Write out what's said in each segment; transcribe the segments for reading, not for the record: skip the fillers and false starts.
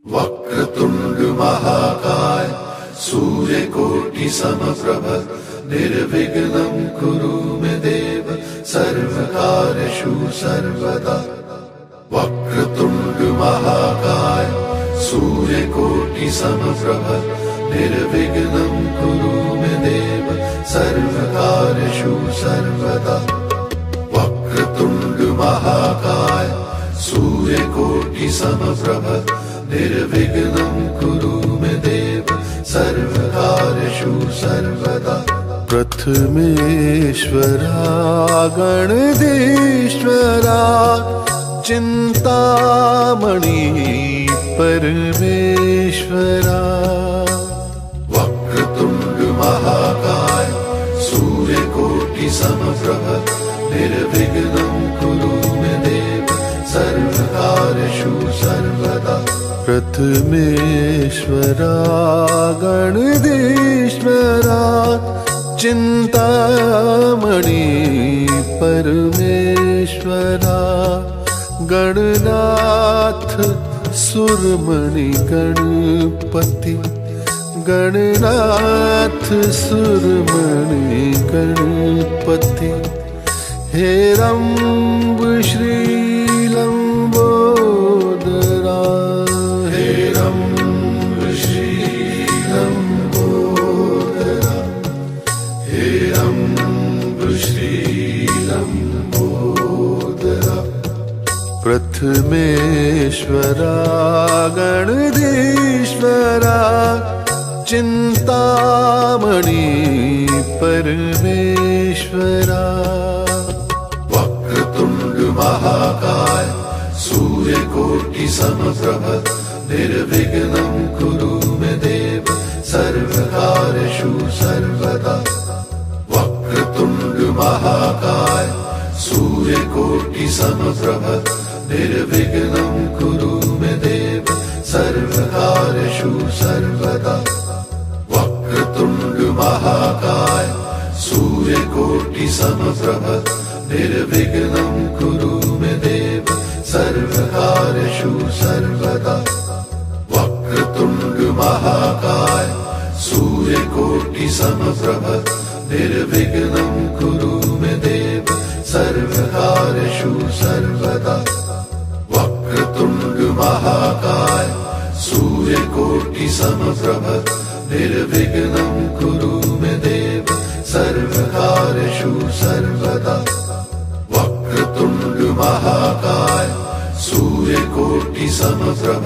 वक्रतुंड महाकाय सूर्यकोटि समप्रभ निर्विघ्नं कुरु मे देव सर्वकार्येषु सर्वदा। वक्रतुंड महाकाय सूर्यकोटि समप्रभ निर्विघ्नं कुरु मे देव सर्वकार्येषु सर्वदा। वक्रतुंड महाकाय सूर्यकोटि समप्रभ निर्विघ्नं कुरु मे देव सर्वकार्येषु सर्वदा। प्रथमेश्वरा गणधीश्वरा चिंतामणि परमेश्वरा। वक्रतुंड महाकाय सूर्यकोटि समप्रभ निर्विघ्नं कुरु मे देव सर्वकार्येषु सर्वदा। प्रथमेश्वरा गणधीश्वरा चिंतामणि परमेश्वरा। गणनाथ सुरमणि गणपति गणनाथ सुरमणि गणपति। हेरंब श्रीलंबोदरा हेरंब श्रीलंबोदरा हेरंब श्रीलंबोदरा। प्रथमेश्वरा गणधीश्वरा चिंतामणि परमेश्वरा। वक्रतुंड महाकाय सूर्यकोटि समप्रभ निर्विघ्नं कुरु मे देव सर्वकार्येषु सर्वदा। वक्रतुंड महाकाय सूर्यकोटि समप्रभ निर्विघ्नं कुरु मे देव सर्वकार्येषु सर्वदा। वक्रतुंड महाकाय सूर्यकोटि समप्रभ निर्विघ्नं कुरु मे देव सर्वकार्येषु सर्वदा। वक्रतुंड महाकाय सूर्यकोटि समप्रभ निर्विघ्नं कुरु मे देव सर्वकार्येषु सर्वदा। वक्रतुंड महाकाय सूर्यकोटि समप्रभ निर्विघ्नं कुरु मे देव सर्वकार्येषु सर्वदा। वक्रतुंड महाकाय सूर्यकोटि समप्रभ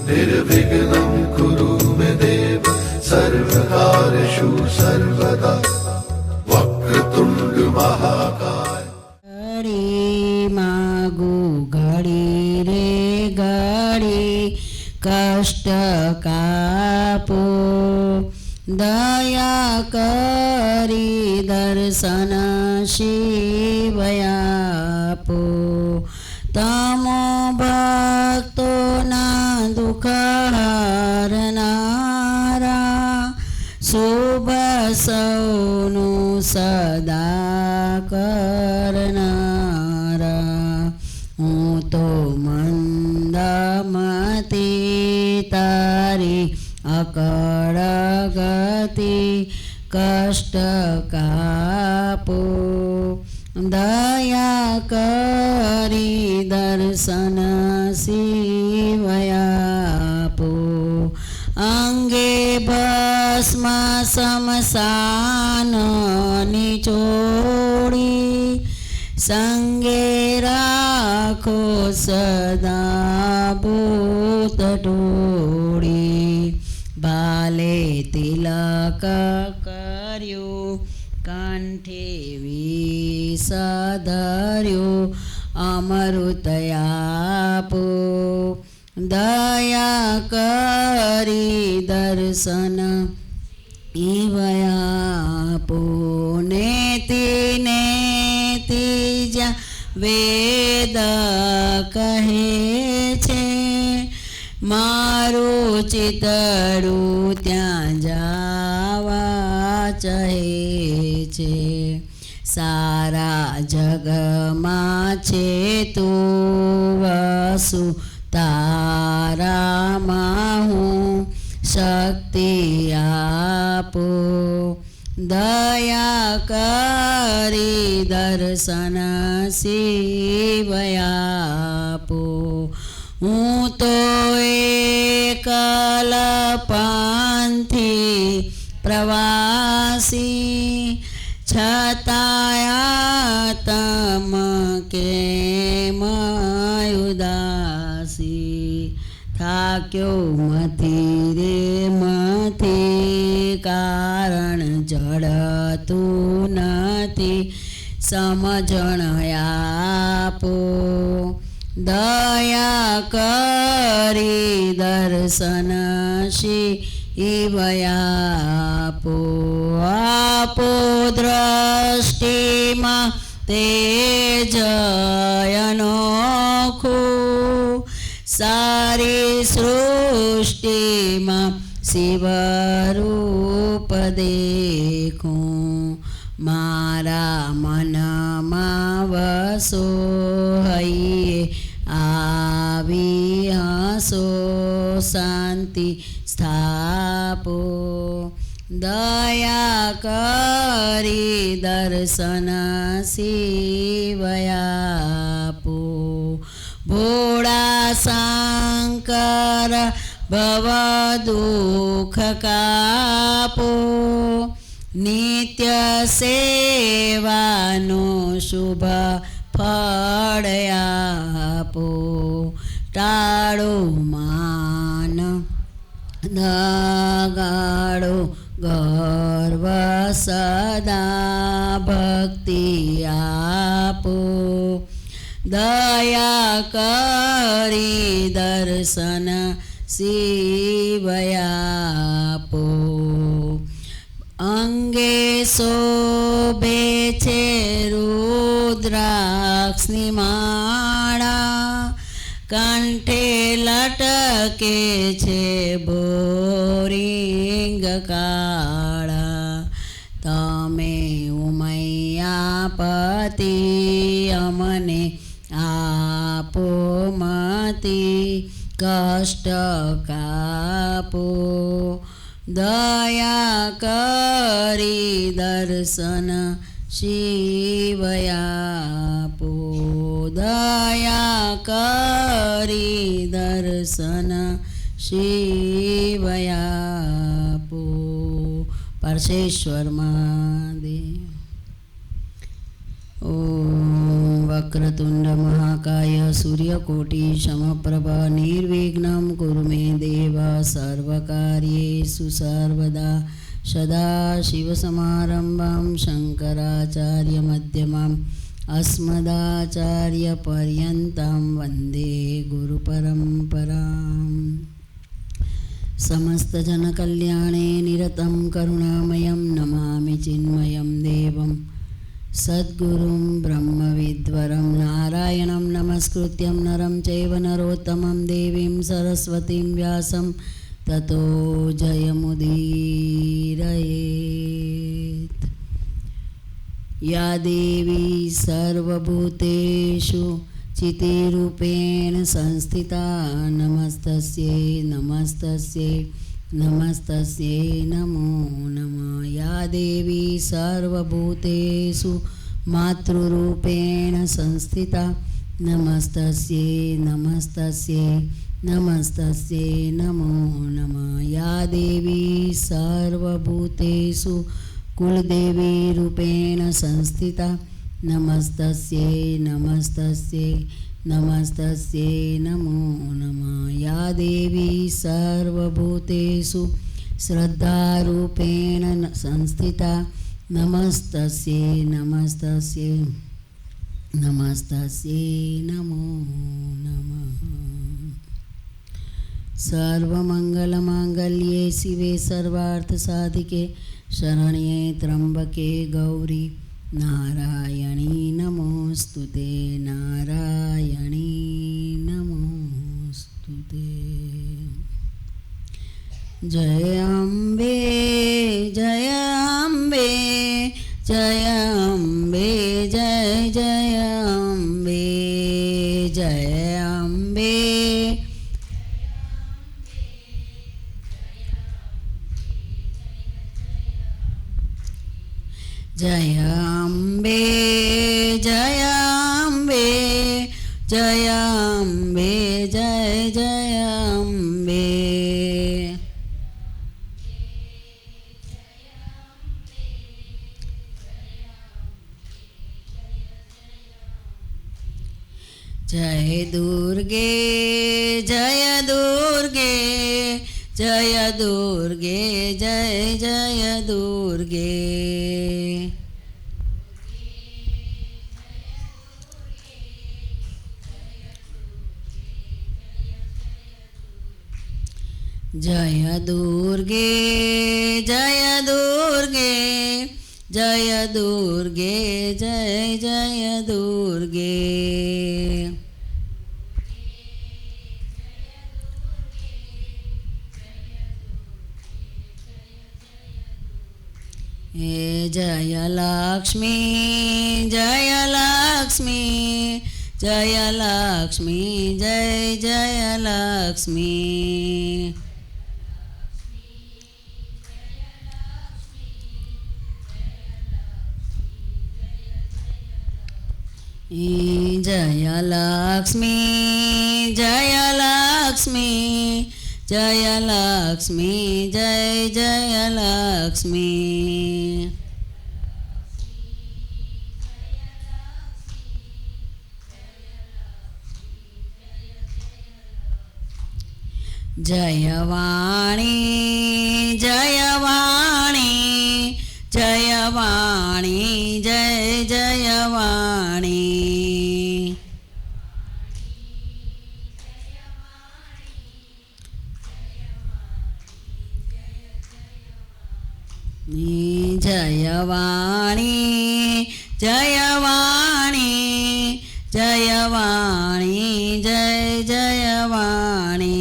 निर्विघ्नं कुरु मे देव सर्वकार्येषु सर्वदा। वक्रतुंड महाकाय। घड़ी मागू घड़ी रे घड़ी कष्ट कापो दया करी दर्शन शिवयापो। तमो भक्तो ना दुख हरनारा शुभ सौनु सदा करनारा। હું તો મંદમતી તારી અકળ ગતિ કષ્ટ કાપો દયા કરી દર્શન શિવયાપો। અંગે ભસ્મ શમશાન નિચોડી સંગે રાખો સદા ભૂત ટોળી। ભાલે તિલક કર્યો કંઠે વિષ ધર્યો અમૃત આપો દયા કરી દર્શન ઈવયાપો। નેતિ નેતિ જ્યાં વેદ કહે છે મારું ચિતડું ત્યાં જાવા ચહે છે। સારા જગમાં છે તું વસુ તારામાં શક્તિ આપો. દયા કરી દર્શન શિવ આપો. હું તો એકલ પંથી પ્રવાસી, છતાંય તમ કેમ ઉદાસી. થાક્યો મથી રે મથી, કારણ જડતું નથી, સમજણ આપો. દયા કરી દર્શન શિવ આપો. આપો દ્રષ્ટિમાં તેજ અનોખું, સારી સૃષ્ટિમાં શિવરૂપ દેખું. મારા મનમાં વસો હૈયે આવી હસો, શાંતિ સ્થાપો. દયા કરી દર્શન શિવ આપો. ભોળા શંકર ભવ દુઃખ કાપો. નિત્ય સેવાનો શુભ ફળ આપો. ટાળો માન દગાડો ગર્વ, સદા ભક્તિ આપો. દયા કરી દર્શન શિવ આપો. અંગે શોભે છે રુદ્રાક્ષની માળા, કંઠે લટકે છે બોરિંગ કાળા. તમે ઉમૈયાપતિ અમને આપો મતી, કષ્ટ કાપો. દયા કરી દર્શન શિવ આપો. દયા કરી દર્શન શિવ આપો. પરશેશ્વર મહાદેવ. ઓમ વક્રતુંડ મહાકાય સૂર્યકોટિ સમપ્રભ નિર્વિઘ્नं કુરુ મે દેવ સર્વકાર્યેષુ સર્વદા. સદાશિવસમારંભાં શંકરાચાર્યમધ્યમાम् अस्मदाचार्यपर्यन्तां वन्दे गुरुपरम्पराम्. समस्तजनकल्याणे निरतं करुणामयं नमामि चिन्मयं देवं सद्गुरुं ब्रह्मविद्वरं नारायणं नमस्कृत्यं नरं चैव नरोत्तमं देवीं सरस्वतीं व्यासं ततो जयमुदीरयेत्. या देवी सर्वभूतेषु चितिरूपेण संस्थिता नमस्तस्यै नमस्तस्यै नमस्तस्यै नमो नमः. या देवी सर्वभूतेषु मातृरूपेण संस्थिता नमस्तस्यै नमस्तस्यै नमस्तस्यै नमो नमः. या देवी सर्वभूतेषु कुलदेवी रूपेण संस्थिता नमस्तस्यै नमस्तस्यै नमस्तस्यै नमो नमः. या देवी सर्वभूतेषु श्रद्धारूपेण संस्थिता नमस्तस्यै नमस्तस्यै नमस्तस्यै नमो नमः. सर्वमङ्गलमाङ्गल्ये शिवे सर्वार्थसाधिके शरण्ये त्र्यम्बके गौरी नारायणी नमोस्तुते नारायणी नमोस्तुते. जय अम्बे जय अम्बे जय अम्बे जय जय अम्बे जय अम्बे જય દુર્ગે જય દુર્ગે જય દુર્ગે જય જય દુર્ગે. જય દુર્ગે જય દુર્ગે જય દુર્ગે જય જય દુર્ગે. હે જય લક્ષ્મી જય લક્ષ્મી જય લક્ષ્મી જય જય લક્ષ્મી. જય લક્ષ્મી જય લક્ષ્મી જય લક્ષ્મી જય જય લક્ષ્મી. જય વાણી જય વાણી જય વાણી જય જય વાણી. જય વાણી જય વાણી જય વાણી જય જય વાણી.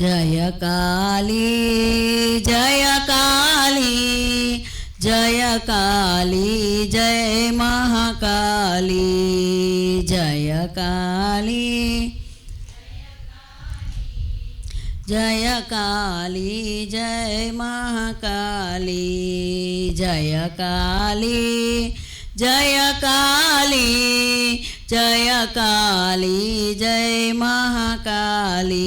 જય કાલી જય કાલી જય કાલી જય મહાકાલી. જય કાલી જય કાલી જય મહાકાલી. જય કાલી જય કાલી જય કાલી જય મહાકાલી.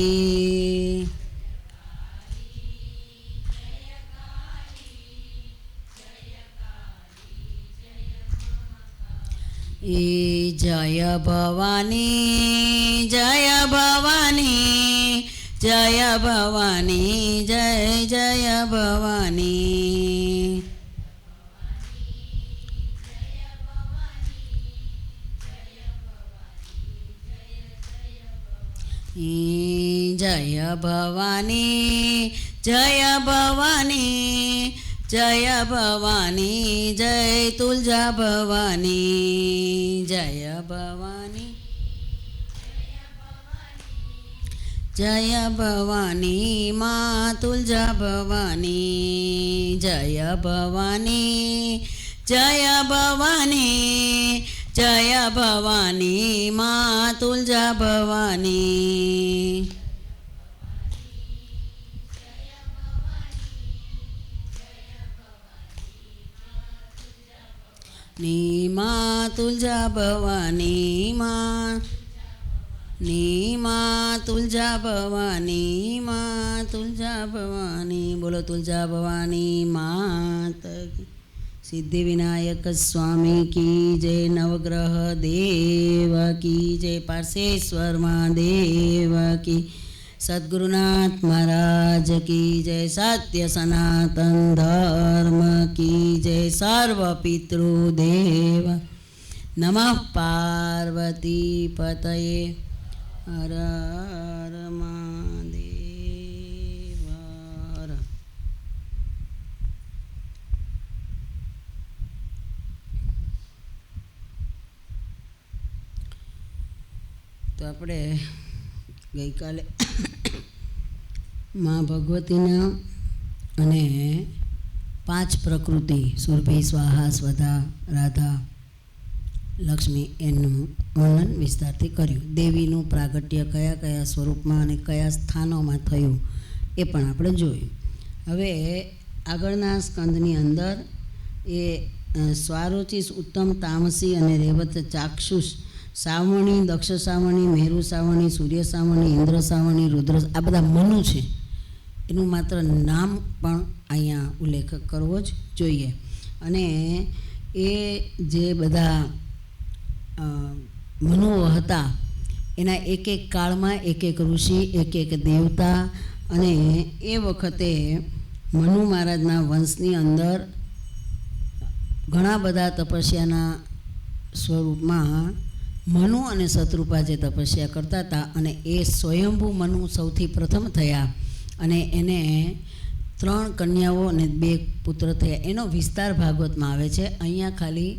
જય ભવાની જય ભવાની જય ભવાની જય જય ભવાની. જય ભવાની જય ભવાની જય ભવાની જય તુલજા ભવાની. જય ભવાની જય ભવાની મા તુલજા ભવાની. જય ભવાની જય ભવાની જય ભવાની મા તુલજા ભવાની. ની મા તુલજા ભવાની મા ની મા તુલજા ભવાની મા તુલજા ભવાની. બોલો તુલજા ભવાની માત કી. સિદ્ધિ વિનાયક સ્વામી કી જય. નવગ્રહ દેવ કી જય. પાર્શેશ્વર મહાદેવ કી. સદ્ગુરુનાથ મહારાજ કી જય. સત્ય સનાતન ધર્મ કી જય. સર્વ પિતૃદેવ નમઃ પાર્વતી પતયે. હર હર મહાદેવ. તો આપણે ગઈકાલે મા ભગવતીના અને 5 પ્રકૃતિ સુરભી સ્વાહા સ્વધા રાધા લક્ષ્મી એનું વર્ણન વિસ્તારથી કર્યું. દેવીનું પ્રાગટ્ય કયા કયા સ્વરૂપમાં અને કયા સ્થાનોમાં થયું એ પણ આપણે જોયું. હવે આગળના સ્કંદની અંદર એ સ્વારોચિસ ઉત્તમ તામસી અને રેવત ચાક્ષુષ સાવણી, દક્ષ સાવણી, મેરુ સાવણી, સૂર્ય સાવણી, ઇન્દ્ર સાવણી, રુદ્ર આ બધા મનુ છે. એનું માત્ર નામ પણ અહીંયા ઉલ્લેખ કરવો જ જોઈએ. અને એ જે બધા મનુઓ હતા એના એક એક કાળમાં એક એક ઋષિ, એક એક દેવતા, અને એ વખતે મનુ મહારાજના વંશની અંદર ઘણા બધા તપસ્યાના સ્વરૂપમાં મનુ અને શત્રુપા જે તપસ્યા કરતા હતા, અને એ સ્વયંભૂ મનુ સૌથી પ્રથમ થયા અને એને 3 કન્યાઓ અને 2 પુત્ર થયા. એનો વિસ્તાર ભાગવતમાં આવે છે. અહીંયા ખાલી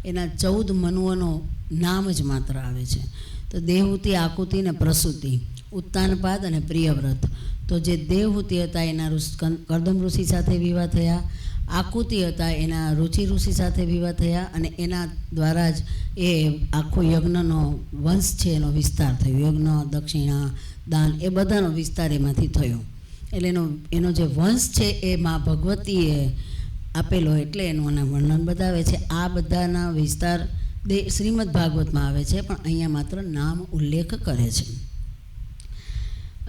એના 14 મનુઓનો નામ જ માત્ર આવે છે. તો દેવહૂતિ, આકુતિ અને પ્રસૂતિ, ઉત્તાનપાદ અને પ્રિયવ્રત. તો જે દેવહૂતિ હતા એના કર્દમ ઋષિ સાથે વિવાહ થયા, આકુતિ હતા એના રુચિ ઋષિ સાથે વિવાહ થયા, અને એના દ્વારા જ એ આખો યજ્ઞનો વંશ છે એનો વિસ્તાર થયો. યજ્ઞ, દક્ષિણા, દાન એ બધાનો વિસ્તાર એમાંથી થયો. એટલે એનો જે વંશ છે એ મા ભગવતીએ આપેલો, એટલે એનું વર્ણન બતાવે છે. આ બધાના વિસ્તાર શ્રીમદ ભાગવતમાં આવે છે, પણ અહીંયા માત્ર નામ ઉલ્લેખ કરે છે.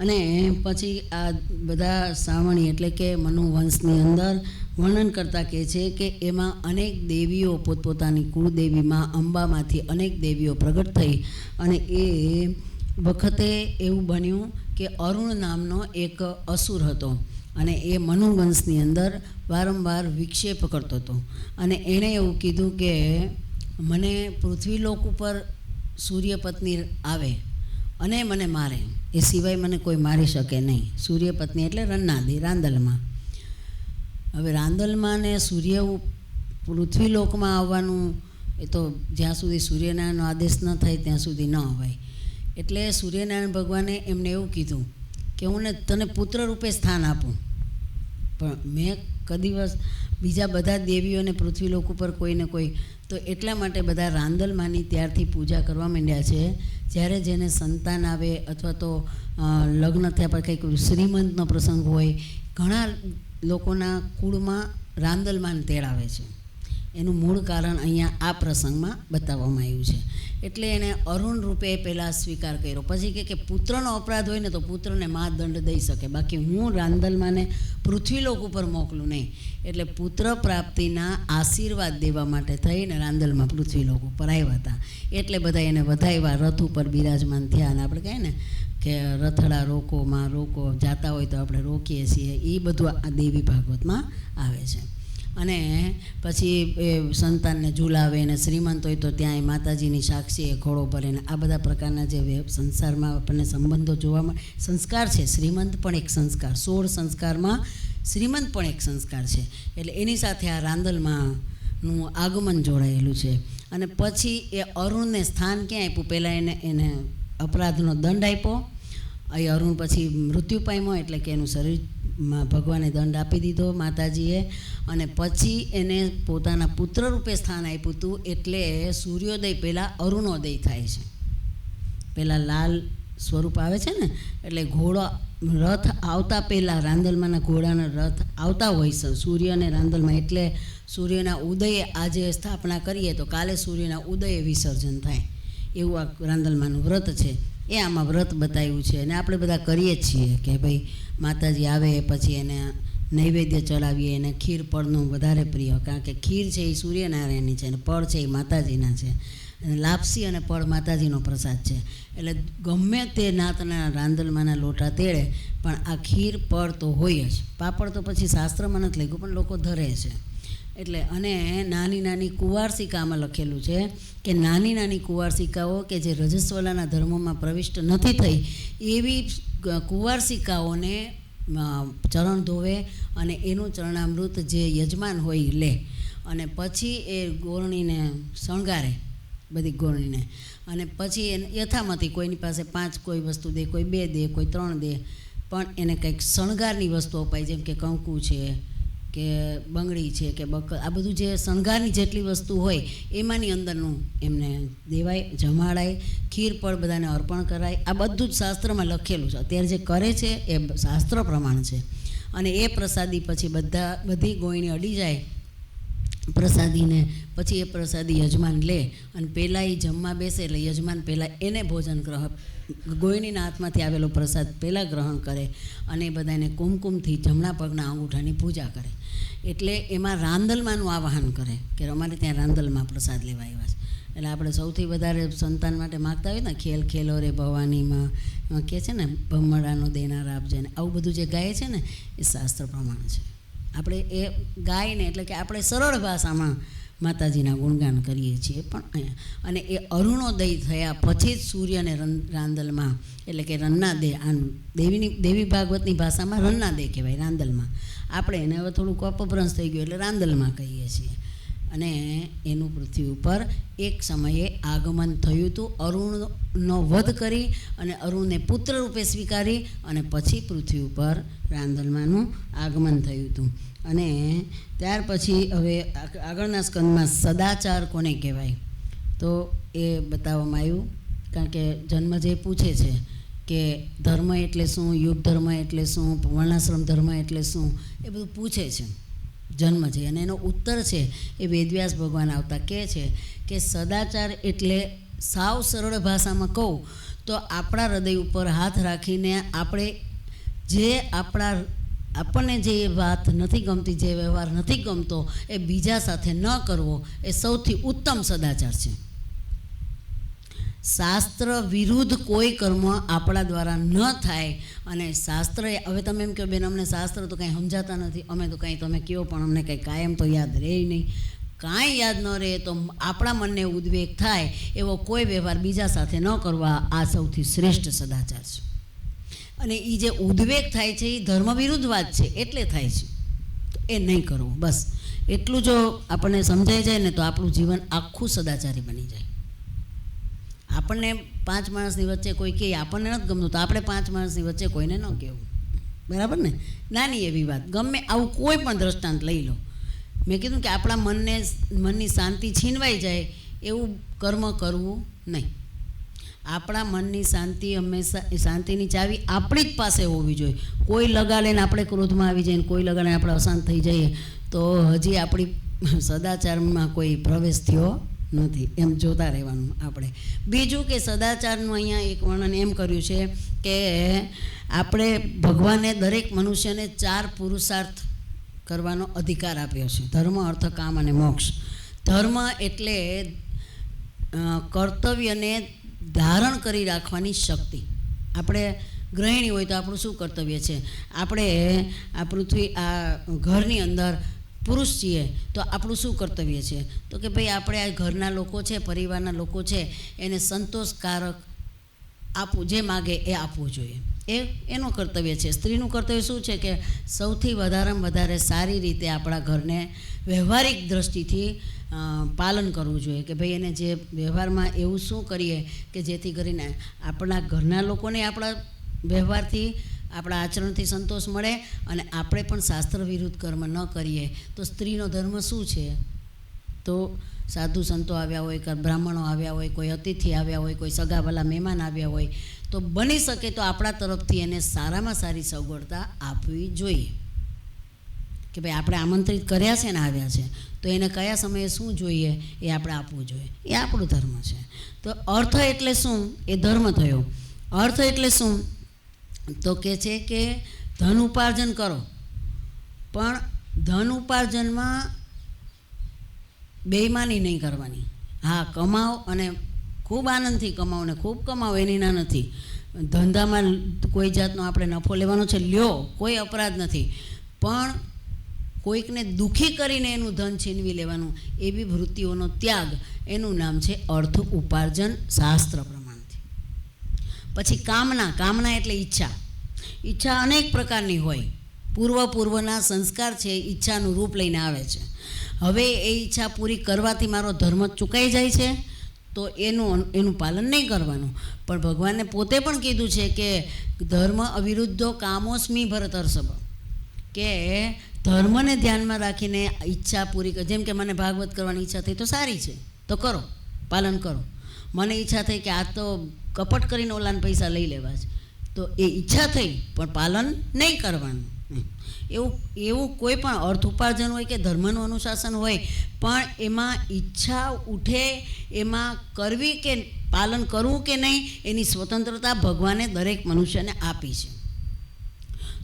અને પછી આ બધા સાવણી એટલે કે મનુ વંશની અંદર વર્ણન કરતા કહે છે કે એમાં અનેક દેવીઓ પોતપોતાની કુળદેવીમાં અંબામાંથી અનેક દેવીઓ પ્રગટ થઈ, અને એ વખતે એવું બન્યું કે અરુણ નામનો એક અસુર હતો, અને એ મનુ વંશની અંદર વારંવાર વિક્ષેપ કરતો હતો. અને એણે એવું કીધું કે મને પૃથ્વીલોક ઉપર સૂર્યપત્ની આવે અને મને મારે, એ સિવાય મને કોઈ મારી શકે નહીં. સૂર્યપત્ની એટલે રન્નાદી, રાંદલમાં. હવે રાંદલમાં ને સૂર્ય પૃથ્વીલોકમાં આવવાનું એ તો જ્યાં સુધી સૂર્યનારાયણનો આદેશ ન થાય ત્યાં સુધી ન અવાય. એટલે સૂર્યનારાયણ ભગવાને એમને એવું કીધું કે હું તને પુત્ર રૂપે સ્થાન આપું, પણ મેં કદી બીજા બધા દેવીઓને પૃથ્વીલોક ઉપર કોઈને કોઈ, તો એટલા માટે બધા રાંદલમાંની ત્યારથી પૂજા કરવા માંડ્યા છે. જ્યારે જેને સંતાન આવે અથવા તો લગ્ન થયા પર કંઈક શ્રીમંતનો પ્રસંગ હોય, ઘણા લોકોના કુળમાં રાંદલમાન તેડાવે છે. એનું મૂળ કારણ અહીંયા આ પ્રસંગમાં બતાવવામાં આવ્યું છે. એટલે એણે અરુણ રૂપે પહેલાં સ્વીકાર કર્યો. પછી કે પુત્રનો અપરાધ હોય ને તો પુત્રને મા દંડ દઈ શકે, બાકી હું રાંદલમાને પૃથ્વીલોક ઉપર મોકલું નહીં. એટલે પુત્ર પ્રાપ્તિના આશીર્વાદ દેવા માટે થઈને રાંદલમાં પૃથ્વીલોક ઉપર આવ્યા હતા. એટલે બધા એને વધાવ્યા, રથ ઉપર બિરાજમાન થયા. અને આપણે કહીએ ને કે રથડા રોકોમાં રોકો, જાતા હોય તો આપણે રોકીએ છીએ, એ બધું આ દેવી ભાગવતમાં આવે છે. અને પછી એ સંતાનને ઝુલાવે, ને શ્રીમંત હોય તો ત્યાં માતાજીની સાક્ષી એ ઘોડો ભરે, ને આ બધા પ્રકારના જે સંસારમાં આપણને સંબંધો જોવા મળે. સંસ્કાર છે, શ્રીમંત પણ એક સંસ્કાર, 16 સંસ્કારમાં શ્રીમંત પણ એક સંસ્કાર છે. એટલે એની સાથે આ રાંદલમાંનું આગમન જોડાયેલું છે. અને પછી એ અરુણને સ્થાન ક્યાં આપ્યું? પહેલાં એને અપરાધનો દંડ આપ્યો. એ અરુણ પછી મૃત્યુ પામ્યો, એટલે કે એનું શરીરમાં ભગવાને દંડ આપી દીધો માતાજીએ. અને પછી એને પોતાના પુત્ર રૂપે સ્થાન આપ્યું હતું. એટલે સૂર્યોદય પહેલાં અરુણોદય થાય છે. પહેલાં લાલ સ્વરૂપ આવે છે ને, એટલે ઘોડો રથ આવતા પહેલાં રાંદલમાંના ઘોડાના રથ આવતા હોય છે સૂર્ય અને રાંદલમાં. એટલે સૂર્યના ઉદયે આજે સ્થાપના કરીએ તો કાલે સૂર્યના ઉદયે વિસર્જન થાય, એવું આ રાંદલમાંનું વ્રત છે. એ આમાં વ્રત બતાવ્યું છે. અને આપણે બધા કરીએ જ છીએ કે ભાઈ માતાજી આવે પછી એને નૈવેદ્ય ચડાવીએ. એને ખીર પડનું વધારે પ્રિય, કારણ કે ખીર છે એ સૂર્યનારાયણની છે, અને પડ છે એ માતાજીના છે. અને લાપસી અને પડ માતાજીનો પ્રસાદ છે. એટલે ગમે તે નાતના રાંદલમાંના લોટા તેડે, પણ આ ખીર પડ તો હોય જ. પાપડ તો પછી શાસ્ત્રમાં નથી લખ્યું, પણ લોકો ધરે છે. એટલે અને નાની નાની કુંવારસિકામાં લખેલું છે કે નાની નાની કુંવારસિકાઓ કે જે રજસ્વલાના ધર્મોમાં પ્રવિષ્ટ નથી થઈ, એવી કુંવારસિકાઓને ચરણ ધોવે, અને એનું ચરણામૃત જે યજમાન હોય લે, અને પછી એ ગોરણીને શણગારે, બધી ગોરણીને. અને પછી એને યથામતી કોઈની પાસે 5 કોઈ વસ્તુ દે, કોઈ 2 દે, કોઈ 3 દે, પણ એને કંઈક શણગારની વસ્તુ અપાય, જેમ કે કંકુ છે કે બંગડી છે કે બકર, આ બધું જે શણગારની જેટલી વસ્તુ હોય એમાંની અંદરનું એમને દેવાય, જમાડાય, ખીર પણ બધાને અર્પણ કરાય. આ બધું જ શાસ્ત્રમાં લખેલું છે. અત્યારે જે કરે છે એ શાસ્ત્ર પ્રમાણ છે. અને એ પ્રસાદી પછી બધી ગોયણી અડી જાય પ્રસાદીને પછી એ પ્રસાદી યજમાન લે અને પહેલાં એ જમવા બેસે એટલે યજમાન પહેલાં એને ભોજન ગોયણીના હાથમાંથી આવેલો પ્રસાદ પહેલાં ગ્રહણ કરે અને એ બધાને કુમકુમથી જમણા પગના અંગૂઠાની પૂજા કરે. એટલે એમાં રાંદલમાંનું આવાહન કરે કે અમારે ત્યાં રાંદલમાં પ્રસાદ લેવા આવ્યા છે. એટલે આપણે સૌથી વધારે સંતાન માટે માગતા હોય ને ખેલ ખેલો રે ભવાનીમાં કહે છે ને ભમરાનો દેનાર આપજે ને આવું બધું જે ગાય છે ને એ શાસ્ત્ર પ્રમાણે છે. આપણે એ ગાયને એટલે કે આપણે સરળ ભાષામાં માતાજીના ગુણગાન કરીએ છીએ. પણ અહીંયા અને એ અરુણોદય થયા પછી જ સૂર્યને રાંદલમાં એટલે કે રન્ના દે આનું દેવી ભાગવતની ભાષામાં રન્ના દે કહેવાય રાંદલમાં. આપણે એને હવે થોડુંક અપભ્રંશ થઈ ગયું એટલે રાંદલમાં કહીએ છીએ. અને એનું પૃથ્વી ઉપર એક સમયે આગમન થયું હતું. અરુણનો વધ કરી અને અરુણને પુત્ર રૂપે સ્વીકારી અને પછી પૃથ્વી ઉપર રાંદલમાંનું આગમન થયું હતું. અને ત્યાર પછી હવે આગળના સ્કંદમાં સદાચાર કોને કહેવાય તો એ બતાવવામાં આવ્યું. કારણ કે જન્મ જે પૂછે છે કે ધર્મ એટલે શું, યુગ ધર્મ એટલે શું, વર્ણાશ્રમ ધર્મ એટલે શું, એ બધું પૂછે છે જન્મ છે. અને એનો ઉત્તર છે એ વેદવ્યાસ ભગવાન આવતા કહે છે કે સદાચાર એટલે સાવ સરળ ભાષામાં કહું તો આપણા હૃદય ઉપર હાથ રાખીને આપણે જે આપણને જે વાત નથી ગમતી, જે વ્યવહાર નથી ગમતો એ બીજા સાથે ન કરવો એ સૌથી ઉત્તમ સદાચાર છે. શાસ્ત્ર વિરુદ્ધ કોઈ કર્મ આપણા દ્વારા ન થાય. અને શાસ્ત્ર હવે તમે એમ કહો બેન અમને શાસ્ત્ર તો કંઈ સમજાતા નથી, અમે તો કંઈ તમે કહો પણ અમને કંઈ કાયમ તો યાદ રહે નહીં. કાંઈ યાદ ન રહે તો આપણા મનને ઉદ્વેગ થાય એવો કોઈ વ્યવહાર બીજા સાથે ન કરવા આ સૌથી શ્રેષ્ઠ સદાચાર છે. અને એ જે ઉદ્વેગ થાય છે એ ધર્મ વિરુદ્ધ વાત છે એટલે થાય છે, તો એ નહીં કરવું. બસ એટલું જો આપણને સમજાઈ જાય ને તો આપણું જીવન આખું સદાચારી બની જાય. આપણને 5 માણસની વચ્ચે કોઈ કહે આપણને નથી ગમતું તો આપણે 5 માણસની વચ્ચે કોઈને ન કહેવું, બરાબર ને? નાની એવી વાત ગમે આવું કોઈ પણ દ્રષ્ટાંત લઈ લો. મેં કીધું કે આપણા મનની શાંતિ છીનવાઈ જાય એવું કર્મ કરવું નહીં. આપણા મનની શાંતિ હંમેશા શાંતિની ચાવી આપણી જ પાસે હોવી જોઈએ. કોઈ લગાડે ને આપણે ક્રોધમાં આવી જાય ને કોઈ લગાડે આપણે અશાંત થઈ જઈએ તો હજી આપણી સદાચારમાં કોઈ પ્રવેશ થયો નથી, એમ જોતા રહેવાનું આપણે. બીજું કે સદાચારનું અહીંયા એક વર્ણન એમ કર્યું છે કે આપણે ભગવાને દરેક મનુષ્યને 4 પુરુષાર્થ કરવાનો અધિકાર આપ્યો છે: ધર્મ, અર્થ, કામ અને મોક્ષ. ધર્મ એટલે કર્તવ્યને ધારણ કરી રાખવાની શક્તિ. આપણે ગૃહિણી હોય તો આપણું શું કર્તવ્ય છે? આપણે આ પૃથ્વી આ ઘરની અંદર પુરુષ છીએ તો આપણું શું કર્તવ્ય છે? તો કે ભાઈ આપણે આ ઘરના લોકો છે, પરિવારના લોકો છે, એને સંતોષકારક આપવું, જે માગે એ આપવું જોઈએ. એનું કર્તવ્ય છે. સ્ત્રીનું કર્તવ્ય શું છે કે સૌથી વધારેમાં વધારે સારી રીતે આપણા ઘરને વ્યવહારિક દ્રષ્ટિથી પાલન કરવું જોઈએ. કે ભાઈ એને જે વ્યવહારમાં એવું શું કરીએ કે જેથી કરીને આપણા ઘરના લોકોને આપણા વ્યવહારથી, આપણા આચરણથી સંતોષ મળે અને આપણે પણ શાસ્ત્ર વિરુદ્ધ કર્મ ન કરીએ. તો સ્ત્રીનો ધર્મ શું છે? તો સાધુ સંતો આવ્યા હોય, કે બ્રાહ્મણો આવ્યા હોય, કોઈ અતિથિ આવ્યા હોય, કોઈ સગાવાલા મહેમાન આવ્યા હોય તો બની શકે તો આપણા તરફથી એને સારામાં સારી સગવડતા આપવી જોઈએ. કે ભાઈ આપણે આમંત્રિત કર્યા છે ને આવ્યા છે તો એને કયા સમયે શું જોઈએ એ આપણે આપવું જોઈએ. એ આપણું ધર્મ છે. તો અર્થ એટલે શું? એ ધર્મ થયો. અર્થ એટલે શું? તો કે છે કે ધન ઉપાર્જન કરો, પણ ધન ઉપાર્જનમાં બેઈમાની નહીં કરવાની. હા, કમાઓ અને ખૂબ આનંદથી કમાઓ ને ખૂબ કમાઓ એની ના નથી. ધંધામાં કોઈ જાતનો આપણે નફો લેવાનો છે, લ્યો, કોઈ અપરાધ નથી. પણ કોઈકને દુઃખી કરીને એનું ધન છીનવી લેવાનું, એવી વૃત્તિઓનો ત્યાગ, એનું નામ છે અર્થ ઉપાર્જન શાસ્ત્ર પ્રમાણથી. પછી કામના એટલે ઈચ્છા. ઈચ્છા અનેક પ્રકારની હોય. પૂર્વના સંસ્કાર છે ઈચ્છાનું રૂપ લઈને આવે છે. હવે એ ઈચ્છા પૂરી કરવાથી મારો ધર્મ ચૂકાઈ જાય છે તો એનું પાલન નહીં કરવાનું. પણ ભગવાને પોતે પણ કીધું છે કે ધર્મ અવિરુદ્ધો કામોસ્મી ભરતર્ષભ, કે ધર્મને ધ્યાનમાં રાખીને ઈચ્છા પૂરી કર. જેમ કે મને ભાગવત કરવાની ઈચ્છા થઈ તો સારી છે તો કરો, પાલન કરો. મને ઈચ્છા થઈ કે આ તો કપટ કરીને ઓલાને પૈસા લઈ લેવા છે તો એ ઈચ્છા થઈ પણ પાલન નહીં કરવાનું. એવું કોઈ પણ અર્થ ઉપાર્જન હોય કે ધર્મનું અનુશાસન હોય, પણ એમાં ઈચ્છા ઉઠે એમાં કરવી કે પાલન કરવું કે નહીં એની સ્વતંત્રતા ભગવાને દરેક મનુષ્યને આપી છે.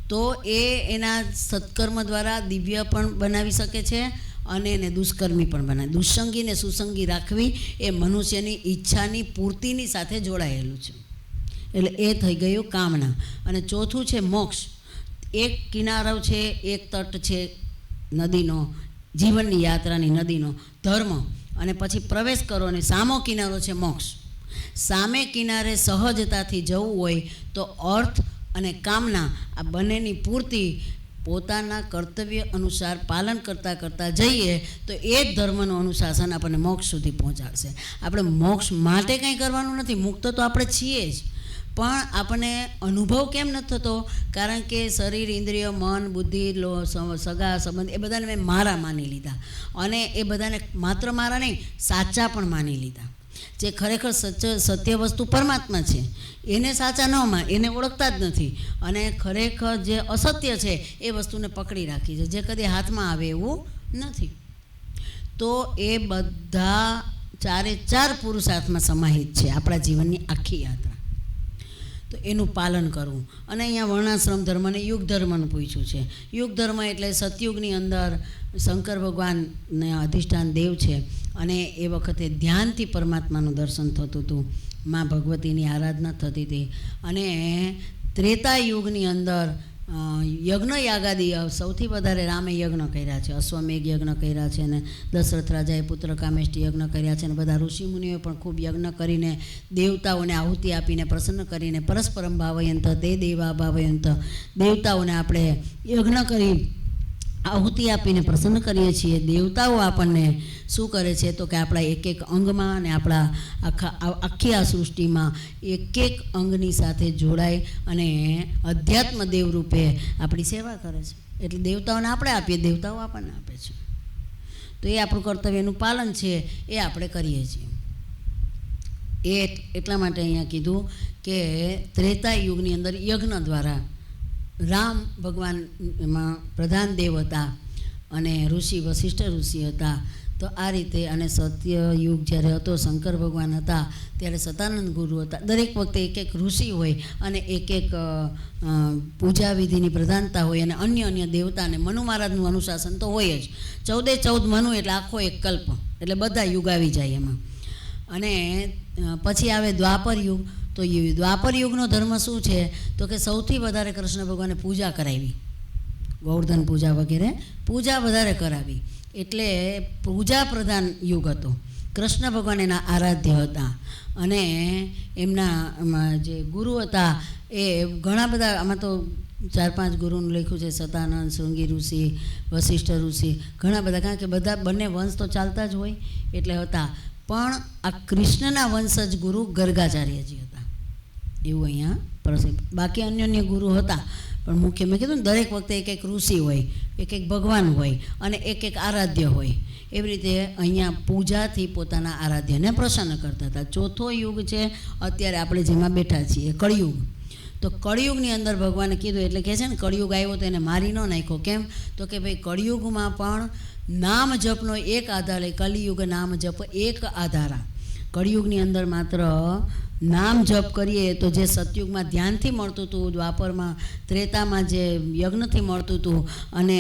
તો એ એના સત્કર્મ દ્વારા દિવ્ય પણ બનાવી શકે છે અને એને દુષ્કર્મી પણ બનાવે. દુસ્સંગીને સુસંગી રાખવી એ મનુષ્યની ઈચ્છાની પૂર્તિની સાથે જોડાયેલું છે. એટલે એ થઈ ગયું કામના. અને ચોથું છે મોક્ષ. એક કિનારો છે, એક તટ છે નદીનો, જીવનની યાત્રાની નદીનો ધર્મ, અને પછી પ્રવેશ કરો અને સામો કિનારો છે મોક્ષ. સામે કિનારે સહજતાથી જવું હોય તો અર્થ અને કામના આ બંનેની પૂર્તિ પોતાના કર્તવ્ય અનુસાર પાલન કરતાં કરતાં જઈએ તો એ જ ધર્મનું અનુશાસન આપણને મોક્ષ સુધી પહોંચાડશે. આપણે મોક્ષ માટે કંઈ કરવાનું નથી, મુક્ત તો આપણે છીએ જ, પણ આપણને અનુભવ કેમ નથી થતો? કારણ કે શરીર, ઇન્દ્રિય, મન, બુદ્ધિ, સગા સંબંધ એ બધાને મેં મારા માની લીધા, અને એ બધાને માત્ર મારા નહીં સાચા પણ માની લીધા. જે ખરેખર સત્ય વસ્તુ પરમાત્મા છે એને સાચા ન માન, એને ઓળખતા જ નથી, અને ખરેખર જે અસત્ય છે એ વસ્તુને પકડી રાખી છે, જે કદી હાથમાં આવે એવું નથી. તો એ બધા ચારે ચાર પુરુષાર્થમાં સમાહિત છે આપણા જીવનની આખી યાત્રા. તો એનું પાલન કરવું. અને અહીંયા વર્ણાશ્રમ ધર્મને યુગ ધર્મનું પૂછ્યું છે. યુગ ધર્મ એટલે સતયુગની અંદર શંકર ભગવાનને અધિષ્ઠાન દેવ છે, અને એ વખતે ધ્યાનથી પરમાત્માનું દર્શન થતું હતું, મા ભગવતીની આરાધના થતી હતી. અને ત્રેતા યુગની અંદર યજ્ઞ યાગાદી સૌથી વધારે રામે યજ્ઞ કર્યા છે, અશ્વમેઘ યજ્ઞ કર્યા છે, અને દશરથ રાજાએ પુત્ર કામેષ્ટી યજ્ઞ કર્યા છે, અને બધા ઋષિમુનિઓએ પણ ખૂબ યજ્ઞ કરીને દેવતાઓને આહુતિ આપીને પ્રસન્ન કરીને પરસ્પરમ ભાવયંત તે દેવા ભાવયંત, દેવતાઓને આપણે યજ્ઞ કરી આહુતિ આપીને પ્રસન્ન કરીએ છીએ. દેવતાઓ આપણને શું કરે છે તો કે આપણા એક એક અંગમાં અને આપણા આખી આ સૃષ્ટિમાં એક એક અંગની સાથે જોડાય અને અધ્યાત્મ દેવ રૂપે આપણી સેવા કરે છે. એટલે દેવતાઓને આપણે આપીએ, દેવતાઓ આપણને આપે છે. તો એ આપણું કર્તવ્યનું પાલન છે, એ આપણે કરીએ છીએ. એ એટલા માટે અહીંયા કીધું કે ત્રેતા યુગની અંદર યજ્ઞ દ્વારા રામ ભગવાન એમાં પ્રધાન દેવ હતા અને ઋષિ વશિષ્ઠ ઋષિ હતા. તો આ રીતે, અને સત્ય યુગ જ્યારે હતો, શંકર ભગવાન હતા, ત્યારે સતાનંદ ગુરુ હતા. દરેક વખતે એક એક ઋષિ હોય અને એક એક પૂજા વિધિની પ્રધાનતા હોય, અને અન્ય અન્ય દેવતા અને મનુ મહારાજનું અનુશાસન તો હોય જ. 14 મનુ એટલે આખો એક કલ્પ, એટલે બધા યુગ આવી જાય એમાં. અને પછી આવે દ્વાપર યુગ. તો દ્વાપર યુગનો ધર્મ શું છે તો કે સૌથી વધારે કૃષ્ણ ભગવાને પૂજા કરાવી, ગોવર્ધન પૂજા વગેરે પૂજા વધારે કરાવી, એટલે પૂજા પ્રધાન યુગ હતો. કૃષ્ણ ભગવાન એના આરાધ્ય હતા, અને એમના જે ગુરુ હતા એ ઘણા બધા, આમાં તો 4-5 ગુરુનું લખ્યું છે, સતાનંદ, શૃંગી ઋષિ, વશિષ્ઠ ઋષિ, ઘણા બધા, કારણ કે બધા બંને વંશ તો ચાલતા જ હોય એટલે હતા. પણ આ કૃષ્ણના વંશજ ગુરુ ગર્ગાચાર્યજી હતા, એવું અહીંયા પ્રસિદ્ધ. બાકી અન્ય અન્ય ગુરુ હતા, પણ મુખ્ય મેં કીધું ને, દરેક વખતે એક એક ઋષિ હોય, એક એક ભગવાન હોય, અને એક એક આરાધ્ય હોય. એવી રીતે અહીંયા પૂજાથી પોતાના આરાધ્યને પ્રસન્ન કરતા હતા. ચોથો યુગ છે અત્યારે આપણે જેમાં બેઠા છીએ, કળિયુગ. તો કળિયુગની અંદર ભગવાને કીધું, એટલે કહે છે ને કળિયુગ આવ્યો તો એને મારી ન નાખ્યો. કેમ તો કે ભાઈ કળિયુગમાં પણ નામ જપનો એક આધાર, કલિયુગ નામ જપ એક આધારા. કળિયુગની અંદર માત્ર નામ જપ કરીએ તો જે સતયુગમાં ધ્યાનથી મળતું હતું, દ્વાપરમાં ત્રેતામાં જે યજ્ઞથી મળતું હતું, અને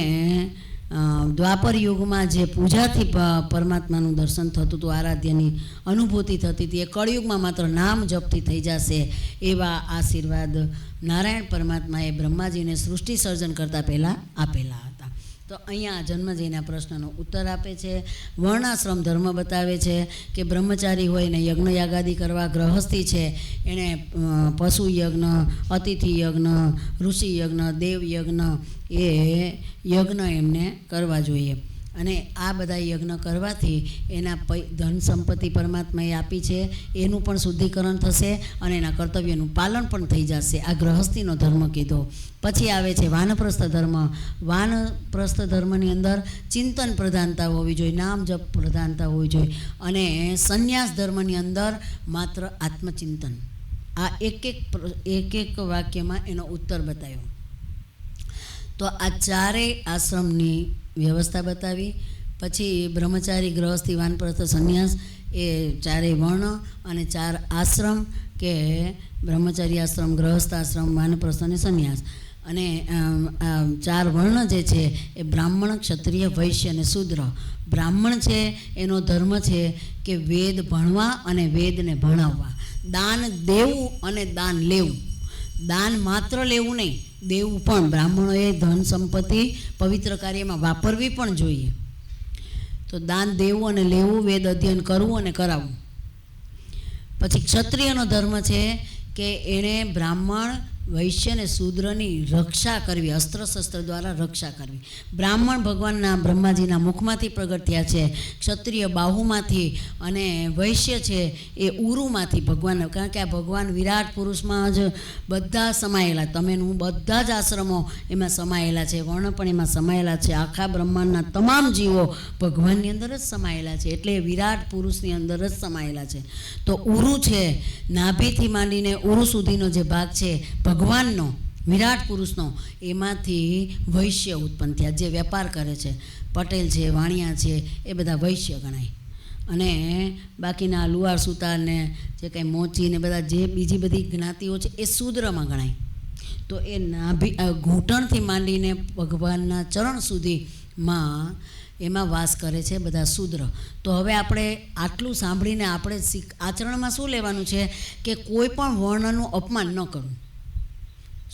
દ્વાપર યુગમાં જે પૂજાથી પરમાત્માનું દર્શન થતું હતું, આરાધ્યની અનુભૂતિ થતી હતી, એ કળિયુગમાં માત્ર નામ જપથી થઈ જશે. એવા આશીર્વાદ નારાયણ પરમાત્માએ બ્રહ્માજીને સૃષ્ટિ સર્જન કરતાં પહેલાં આપેલા હતા. તો અહીંયા જન્મજીના પ્રશ્નનો ઉત્તર આપે છે. વર્ણાશ્રમ ધર્મ બતાવે છે કે બ્રહ્મચારી હોય ને યજ્ઞ યાગાદી કરવા, ગ્રહસ્થી છે એણે પશુ યજ્ઞ, અતિથિ યજ્ઞ, ઋષિ યજ્ઞ, દેવ યજ્ઞ, એ યજ્ઞ એમને કરવા જોઈએ. અને આ બધા યજ્ઞ કરવાથી એના ધન સંપત્તિ પરમાત્માએ આપી છે એનું પણ શુદ્ધિકરણ થશે, અને એના કર્તવ્યનું પાલન પણ થઈ જશે. આ ગ્રહસ્થીનો ધર્મ કીધો. પછી આવે છે વાનપ્રસ્થ ધર્મ. વાનપ્રસ્થ ધર્મની અંદર ચિંતન પ્રધાનતા હોવી જોઈએ, નામ જપ પ્રધાનતા હોવી જોઈએ, અને સંન્યાસ ધર્મની અંદર માત્ર આત્મચિંતન. આ એક એક વાક્યમાં એનો ઉત્તર બતાવ્યો. તો આ ચારેય આશ્રમની વ્યવસ્થા બતાવી. પછી બ્રહ્મચારી, ગૃહસ્થી, વાનપ્રસ્થ, સંન્યાસ એ ચારેય વર્ણ અને 4 આશ્રમ કે બ્રહ્મચારી આશ્રમ, ગૃહસ્થ આશ્રમ, વાનપ્રસ્થ અને સંન્યાસ. અને 4 વર્ણ જે છે એ બ્રાહ્મણ, ક્ષત્રિય, વૈશ્ય અને શૂદ્ર. બ્રાહ્મણ છે એનો ધર્મ છે કે વેદ ભણવા અને વેદને ભણાવવા, દાન દેવું અને દાન લેવું. દાન માત્ર લેવું નહીં, દેવું પણ. બ્રાહ્મણોએ ધન સંપત્તિ પવિત્ર કાર્યમાં વાપરવી પણ જોઈએ. તો દાન દેવું અને લેવું, વેદ અધ્યયન કરવું અને કરાવવું. પછી ક્ષત્રિયનો ધર્મ છે કે એણે બ્રાહ્મણ, વૈશ્ય અને શૂદ્રની રક્ષા કરવી, અસ્ત્ર શસ્ત્ર દ્વારા રક્ષા કરવી. બ્રાહ્મણ ભગવાનના બ્રહ્માજીના મુખમાંથી પ્રગટ થયા છે, ક્ષત્રિય બાહુમાંથી અને વૈશ્ય છે એ ઉરુમાંથી ભગવાન. કારણ કે આ ભગવાન વિરાટ પુરુષમાં જ બધા સમાયેલા, તમે હું બધા જ આશ્રમો એમાં સમાયેલા છે, વર્ણ પણ એમાં સમાયેલા છે. આખા બ્રહ્માંડના તમામ જીવો ભગવાનની અંદર જ સમાયેલા છે, એટલે વિરાટ પુરુષની અંદર જ સમાયેલા છે. તો ઉરુ છે, નાભીથી માંડીને ઉરુ સુધીનો જે ભાગ છે ભગવાનનો, વિરાટ પુરુષનો, એમાંથી વૈશ્ય ઉત્પન્ન થયા, જે વેપાર કરે છે. પટેલ છે, વાણિયા છે, એ બધા વૈશ્ય ગણાય. અને બાકીના લુહાર, સુતાર ને જે કંઈ મોચી ને બધા જે બીજી બધી જ્ઞાતિઓ છે એ શૂદ્રમાં ગણાય. તો એ ઘૂંટણથી માંડીને ભગવાનના ચરણ સુધીમાં એમાં વાસ કરે છે બધા શૂદ્ર. તો હવે આપણે આટલું સાંભળીને આપણે આચરણમાં શું લેવાનું છે કે કોઈ પણ વર્ણનું અપમાન ન કરવું.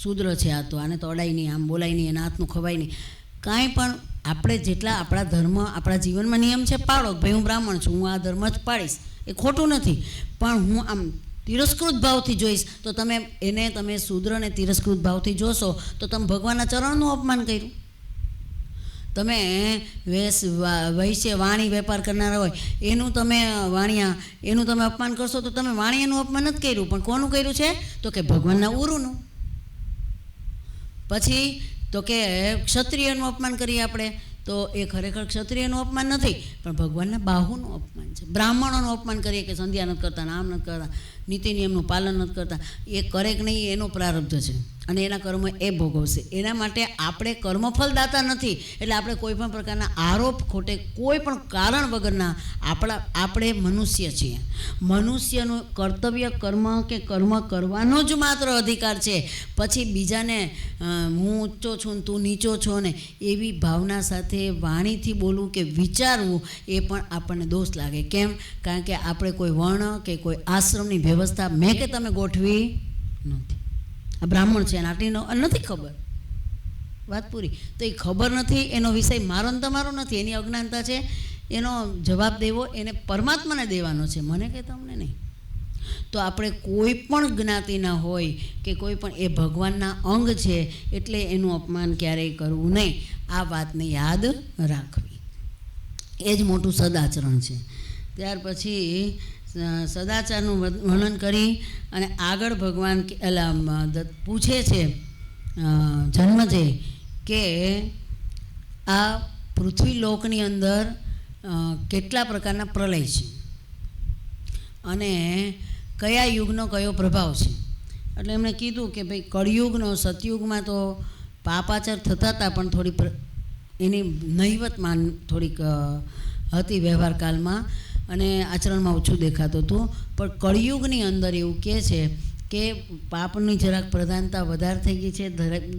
શૂદ્ર છે આ તો, આને તો અડાય નહીં, આમ બોલાય નહીં, એના હાથનું ખવાય નહીં, કાંઈ પણ. આપણે જેટલા આપણા ધર્મ, આપણા જીવનમાં નિયમ છે પાળો. ભાઈ હું બ્રાહ્મણ છું, હું આ ધર્મ જ પાળીશ, એ ખોટું નથી. પણ હું આમ તિરસ્કૃત ભાવથી જોઈશ તો તમે શૂદ્રને તિરસ્કૃત ભાવથી જોશો તો તમે ભગવાનના ચરણનું અપમાન કર્યું. તમે વૈશ્ય, વાણી, વેપાર કરનારા હોય એનું તમે વાણિયા, એનું તમે અપમાન કરશો તો તમે વાણિયાનું અપમાન નથી કર્યું, પણ કોનું કર્યું છે તો કે ભગવાનના ઉરુનું. પછી તો કે ક્ષત્રિયનું અપમાન કરીએ આપણે તો એ ખરેખર ક્ષત્રિયનું અપમાન નથી, પણ ભગવાનના બાહુનું અપમાન છે. બ્રાહ્મણોનું અપમાન કરીએ કે સંધ્યા નથી કરતા, આમ નથી કરતા, નીતિ નિયમનું પાલન નથી કરતા, એ કરે કે નહીં એનો પ્રારબ્ધ છે અને એના કર્મ એ ભોગવશે. એના માટે આપણે કર્મફલદાતા નથી, એટલે આપણે કોઈ પણ પ્રકારના આરોપ ખોટે કોઈ પણ કારણ વગરના આપણે મનુષ્ય છીએ. મનુષ્યનું કર્તવ્ય કર્મ કે કર્મ કરવાનો જ માત્ર અધિકાર છે. પછી બીજાને હું ઊંચો છું ને તું નીચો છો ને એવી ભાવના સાથે વાણીથી બોલવું કે વિચારવું એ પણ આપણને દોષ લાગે. કેમ? કારણ કે આપણે કોઈ વર્ણ કે કોઈ આશ્રમની વ્યવસ્થા મેં કે તમે ગોઠવી નથી. આ બ્રાહ્મણ છે અને આટલી નથી ખબર, વાત પૂરી. તો એ ખબર નથી એનો વિષય મારો ને તમારો નથી, એની અજ્ઞાનતા છે. એનો જવાબ દેવો એને પરમાત્માને દેવાનો છે, મને કે તમને નહીં. તો આપણે કોઈ પણ જ્ઞાતિના હોય કે કોઈ પણ, એ ભગવાનના અંગ છે એટલે એનું અપમાન ક્યારેય કરવું નહીં. આ વાતને યાદ રાખવી, એ જ મોટું સદાચરણ છે. ત્યાર પછી સદાચારનું વર્ણન કરી અને આગળ ભગવાન પૂછે છે જન્મજય કે આ પૃથ્વી લોકની અંદર કેટલા પ્રકારના પ્રલય છે અને કયા યુગનો કયો પ્રભાવ છે. એટલે એમણે કીધું કે ભાઈ કળિયુગનો, સતયુગમાં તો પાપાચાર થતા હતા પણ થોડી એની નહિવતમાં થોડીક હતી વ્યવહાર કાળમાં અને આચરણમાં ઓછું દેખાતું હતું. પણ કળિયુગની અંદર એવું કહે છે કે પાપની જરાક પ્રધાનતા વધારે થઈ ગઈ છે.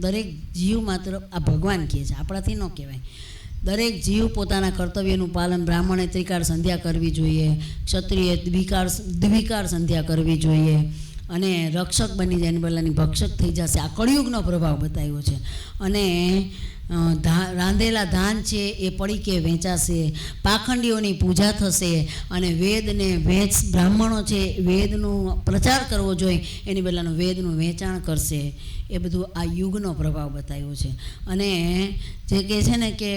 દરેક જીવ માત્ર આ ભગવાન કહે છે, આપણાથી ન કહેવાય. દરેક જીવ પોતાના કર્તવ્યનું પાલન, બ્રાહ્મણે ત્રિકાળ સંધ્યા કરવી જોઈએ, ક્ષત્રિય દ્વિકાળ સંધ્યા કરવી જોઈએ અને રક્ષક બની જાય, બદલાની ભક્ષક થઈ જશે. આ કળિયુગનો પ્રભાવ બતાવ્યો છે. અને રાંધેલા ધાન છે એ પડીકે વેચાશે, પાખંડીઓની પૂજા થશે અને વેદને બ્રાહ્મણો છે વેદનું પ્રચાર કરવો જોઈએ એની બદલાનું વેદનું વેચાણ કરશે. એ બધું આ યુગનો પ્રભાવ બતાવ્યો છે. અને જે કહે છે ને કે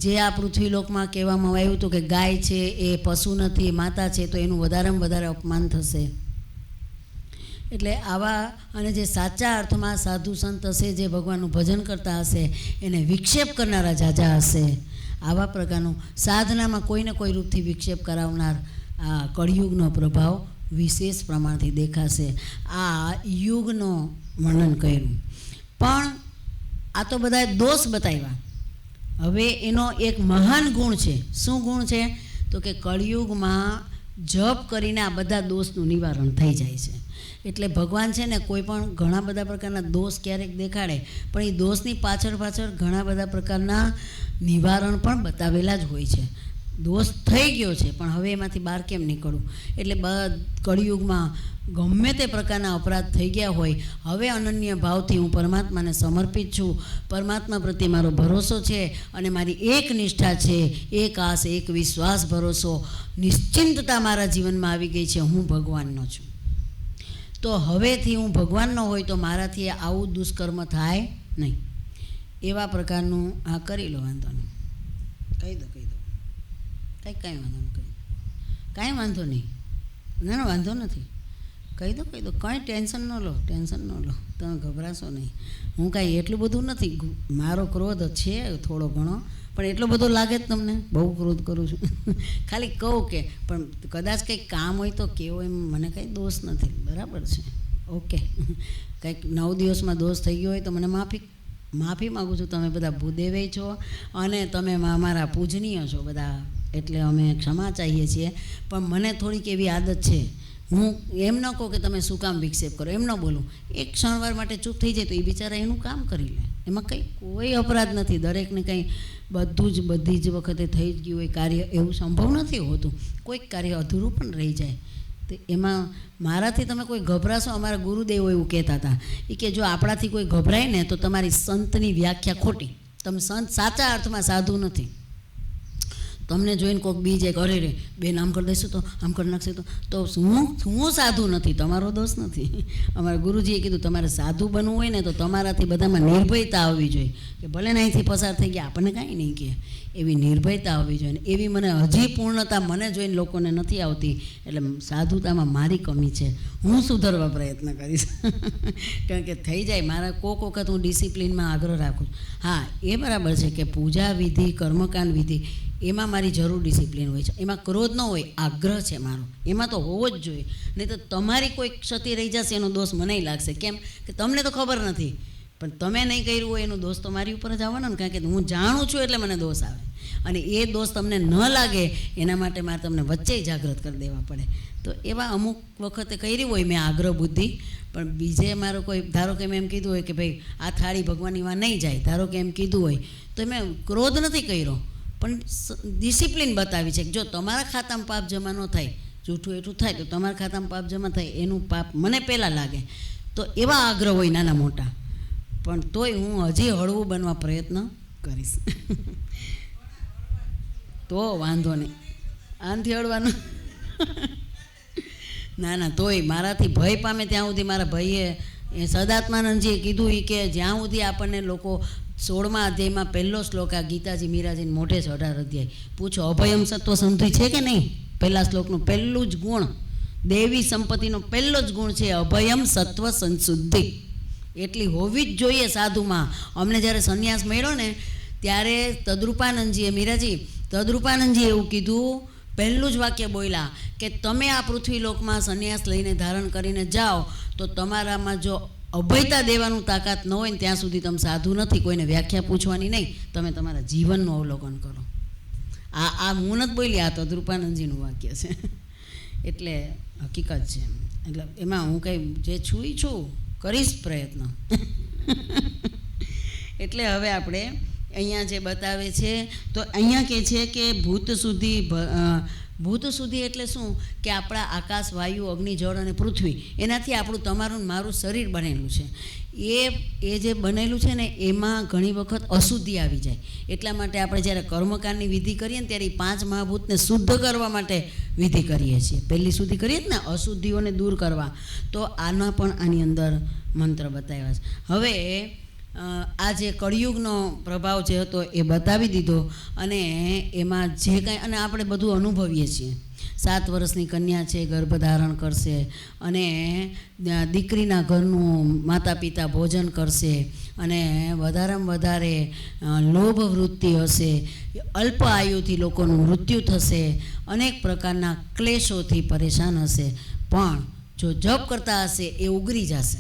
જે આ પૃથ્વીલોકમાં કહેવામાં આવ્યું હતું કે ગાય છે એ પશુ નથી, માતા છે, તો એનું વધારેમાં વધારે અપમાન થશે. એટલે આવા અને જે સાચા અર્થમાં સાધુ સંત હશે, જે ભગવાનનું ભજન કરતા હશે, એને વિક્ષેપ કરનારા જાજા હશે. આવા પ્રકારનું સાધનામાં કોઈને કોઈ રૂપથી વિક્ષેપ કરાવનાર આ કળિયુગનો પ્રભાવ વિશેષ પ્રમાણથી દેખાશે. આ યુગનો વર્ણન કર્યું. પણ આ તો બધા દોષ બતાવ્યા. હવે એનો એક મહાન ગુણ છે. શું ગુણ છે? તો કે કળિયુગમાં જપ કરીને આ બધા દોષનું નિવારણ થઈ જાય છે. એટલે ભગવાન છે ને કોઈ પણ ઘણા બધા પ્રકારના દોષ ક્યારેક દેખાડે, પણ એ દોષની પાછળ ઘણા બધા પ્રકારના નિવારણ પણ બતાવેલા જ હોય છે. દોષ થઈ ગયો છે પણ હવે એમાંથી બહાર કેમ નીકળવું? એટલે કળિયુગમાં ગમે તે પ્રકારના અપરાધ થઈ ગયા હોય, હવે અનન્ય ભાવથી હું પરમાત્માને સમર્પિત છું, પરમાત્મા પ્રત્યે મારો ભરોસો છે અને મારી એક નિષ્ઠા છે, એક આસ, એક વિશ્વાસ, ભરોસો, નિશ્ચિંતતા મારા જીવનમાં આવી ગઈ છે. હું ભગવાનનો છું. તો હવેથી હું ભગવાનનો હોય તો મારાથી આવું દુષ્કર્મ થાય નહીં. એવા પ્રકારનું આ કરી લો. વાંધો નહીં, કહી દો કાંઈ વાંધો નહીં, કાંઈ વાંધો નહીં, ના વાંધો નથી, કહી દો કાંઈ ટેન્શન ન લો, તમે ગભરાશો નહીં. હું કાંઈ એટલું બધું નથી, મારો ક્રોધ છે થોડો ઘણો, પણ એટલો બધો લાગે જ તમને? બહુ ક્રોધ કરું છું. ખાલી કહું કે પણ કદાચ કંઈક કામ હોય તો કેવો, એમ મને કંઈ દોષ નથી. બરાબર છે, ઓકે. કંઈક 9 દિવસમાં દોષ થઈ ગયો હોય તો મને માફી માગું છું. તમે બધા ભૂદેવે છો અને તમે અમારા પૂજનીય છો બધા, એટલે અમે ક્ષમા ચાહીએ છીએ. પણ મને થોડીક એવી આદત છે, હું એમ ન કહું કે તમે શું કામ વિક્ષેપ કરો, એમ ન બોલું. એક ક્ષણવાર માટે ચૂપ થઈ જાય તો એ બિચારા એનું કામ કરી લે. એમાં કંઈ કોઈ અપરાધ નથી. દરેકને કંઈ બધી જ વખતે થઈ જ ગયું હોય કાર્ય, એવું સંભવ નથી હોતું. કોઈક કાર્ય અધૂરું પણ રહી જાય. તો એમાં મારાથી તમે કોઈ ગભરાશો? અમારા ગુરુદેવો એવું કહેતા હતા કે જો આપણાથી કોઈ ગભરાય ને તો તમારી સંતની વ્યાખ્યા ખોટી. તમે સંત સાચા અર્થમાં સાધુ નથી. તમને જોઈને કોઈક બી જાય, અરે રે બેન આમ કરી દઈશું તો આમ કરી નાખશે તો હું સાધુ નથી. તમારો દોષ નથી. અમારા ગુરુજીએ કીધું તમારે સાધુ બનવું હોય ને તો તમારાથી બધામાં નિર્ભયતા આવવી જોઈએ, કે ભલે ને અહીંથી પસાર થઈ ગયા આપણને કાંઈ નહીં કહે, એવી નિર્ભયતા આવવી જોઈએ. એવી મને હજી પૂર્ણતા મને જોઈને લોકોને નથી આવતી. એટલે સાધુતામાં મારી કમી છે, હું સુધારવા પ્રયત્ન કરીશ. કારણ કે થઈ જાય મારા કોક વખત હું ડિસિપ્લિનમાં આગ્રહ રાખું. હા, એ બરાબર છે કે પૂજા વિધિ, કર્મકાંડ વિધિ, એમાં મારી જરૂર ડિસિપ્લિન હોય છે. એમાં ક્રોધ ન હોય, આગ્રહ છે મારો, એમાં તો હોવો જ જોઈએ. નહીં તો તમારી કોઈ ક્ષતિ રહી જશે એનો દોષ મને લાગશે. કેમ કે તમને તો ખબર નથી, પણ તમે નહીં કર્યું હોય એનો દોષ તો મારી ઉપર જ આવવાનો ને. કારણ કે હું જાણું છું એટલે મને દોષ આવે, અને એ દોષ તમને ન લાગે એના માટે મારે તમને વચ્ચે જાગૃત કરી દેવા પડે. તો એવા અમુક વખતે કરી હોય મેં આગ્રહ બુદ્ધિ, પણ બીજે મારો કોઈ, ધારો કે મેં એમ કીધું હોય કે ભાઈ આ થાળી ભગવાનની માં નહીં જાય, ધારો કે એમ કીધું હોય તો મેં ક્રોધ નથી કર્યો, પણ ડિસિપ્લિન બતાવી છે કે જો તમારા ખાતામાં પાપ જમા ન થાય, જૂઠું એટલું થાય તો તમારા ખાતામાં પાપ જમા થાય, એનું પાપ મને પહેલાં લાગે. તો એવા આગ્રહ હોય નાના મોટા, પણ તોય હું હજી હળવું બનવા પ્રયત્ન કરીશ. તો વાંધો નહીં, આનથી હળવાનું ના તોય મારાથી ભય પામે ત્યાં સુધી. મારા ભાઈએ સદાત્માનંદજીએ કીધું એ કે જ્યાં સુધી આપણને લોકો 16મા અધ્યાયમાં પહેલો શ્લોક આ ગીતાજી મીરાજીને મોઢે છે 18 અધ્યાય, પૂછો અભયમ સત્વ સંધિ છે કે નહીં? પહેલા શ્લોકનું પહેલું જ ગુણ, દેવી સંપત્તિનો પહેલો જ ગુણ છે અભયમ સત્વ સંશુદ્ધિ. એટલી હોવી જ જોઈએ સાધુમાં. અમને જ્યારે સંન્યાસ મળ્યો ને ત્યારે તદ્રુપાનંદજીએ, મીરાજી તદ્રુપાનંદજીએ એવું કીધું, પહેલું જ વાક્ય બોલ્યા કે તમે આ પૃથ્વીલોકમાં સંન્યાસ લઈને ધારણ કરીને જાઓ તો તમારામાં જો અભયતા દેવાનું તાકાત ન હોય ને ત્યાં સુધી તમે સાધુ નથી. કોઈને વ્યાખ્યા પૂછવાની નહીં, તમે તમારા જીવનનું અવલોકન કરો. આ હું નથી બોલી, આ તદ્રુપાનંદજીનું વાક્ય છે. એટલે હકીકત છે. એટલે એમાં હું કંઈ જે છું કરીશ પ્રયત્ન. એટલે હવે આપણે અહીંયા જે બતાવે છે તો અહીંયા કહે છે કે ભૂત સુધી એટલે શું? કે આપણા આકાશ, વાયુ, અગ્નિ, જળ અને પૃથ્વી, એનાથી આપણું તમારું મારું શરીર બનેલું છે. એ જે બનેલું છે ને એમાં ઘણી વખત અશુદ્ધિ આવી જાય. એટલા માટે આપણે જ્યારે કર્મકાંડની વિધિ કરીએ ને ત્યારે 5 મહાભૂતને શુદ્ધ કરવા માટે વિધિ કરીએ છીએ. પહેલી શુદ્ધિ કરીએ જ ને અશુદ્ધિઓને દૂર કરવા. તો આના પણ આની અંદર મંત્ર બતાવ્યા છે. હવે આ જે કળિયુગનો પ્રભાવ જે હતો એ બતાવી દીધો, અને એમાં જે કાંઈ, અને આપણે બધું અનુભવીએ છીએ. 7 વર્ષની કન્યા છે, ગર્ભધારણ કરશે, અને દીકરીના ઘરનું માતા પિતા ભોજન કરશે, અને વધારેમાં વધારે લોભ વૃત્તિ હશે, અલ્પ આયુથી લોકોનું મૃત્યુ થશે, અનેક પ્રકારના ક્લેશોથી પરેશાન હશે. પણ જો જપ કરતા હશે એ ઉગરી જશે.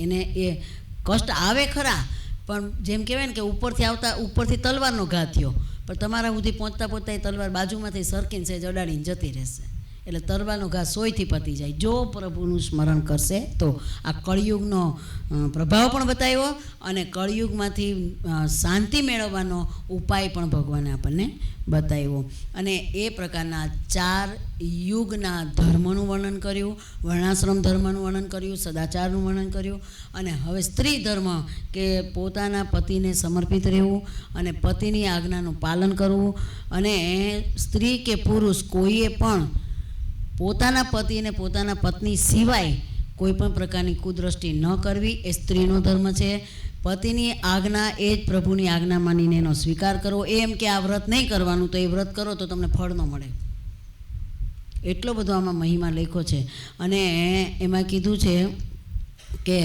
એને કષ્ટ આવે ખરા, પણ જેમ કહેવાય ને કે ઉપરથી તલવારનો ઘા થયો, પણ તમારા સુધી પહોંચતા એ તલવાર બાજુમાંથી સરકીને સહેજ અડાડીને જતી રહેશે. એટલે તલવારનો ઘા સોયથી પતી જાય જો પ્રભુનું સ્મરણ કરશે તો. આ કળિયુગનો પ્રભાવ પણ બતાવ્યો અને કળિયુગમાંથી શાંતિ મેળવવાનો ઉપાય પણ ભગવાને આપણને બતાવ્યો. અને એ પ્રકારના 4 યુગના ધર્મનું વર્ણન કર્યું, વર્ણાશ્રમ ધર્મનું વર્ણન કર્યું, સદાચારનું વર્ણન કર્યું. અને હવે સ્ત્રી ધર્મ કે પોતાના પતિને સમર્પિત રહેવું અને પતિની આજ્ઞાનું પાલન કરવું. અને સ્ત્રી કે પુરુષ કોઈએ પણ પોતાના પતિ અને પોતાના પત્ની સિવાય કોઈ પણ પ્રકારની કુદ્રષ્ટિ ન કરવી એ સ્ત્રીનો ધર્મ છે. પતિની આજ્ઞા એ જ પ્રભુની આજ્ઞા માનીને એનો સ્વીકાર કરવો. એમ કે આ વ્રત નહીં કરવાનું તો એ વ્રત કરો તો તમને ફળ ન મળે, એટલો બધો આમાં મહિમા લખ્યો છે. અને એમાં કીધું છે કે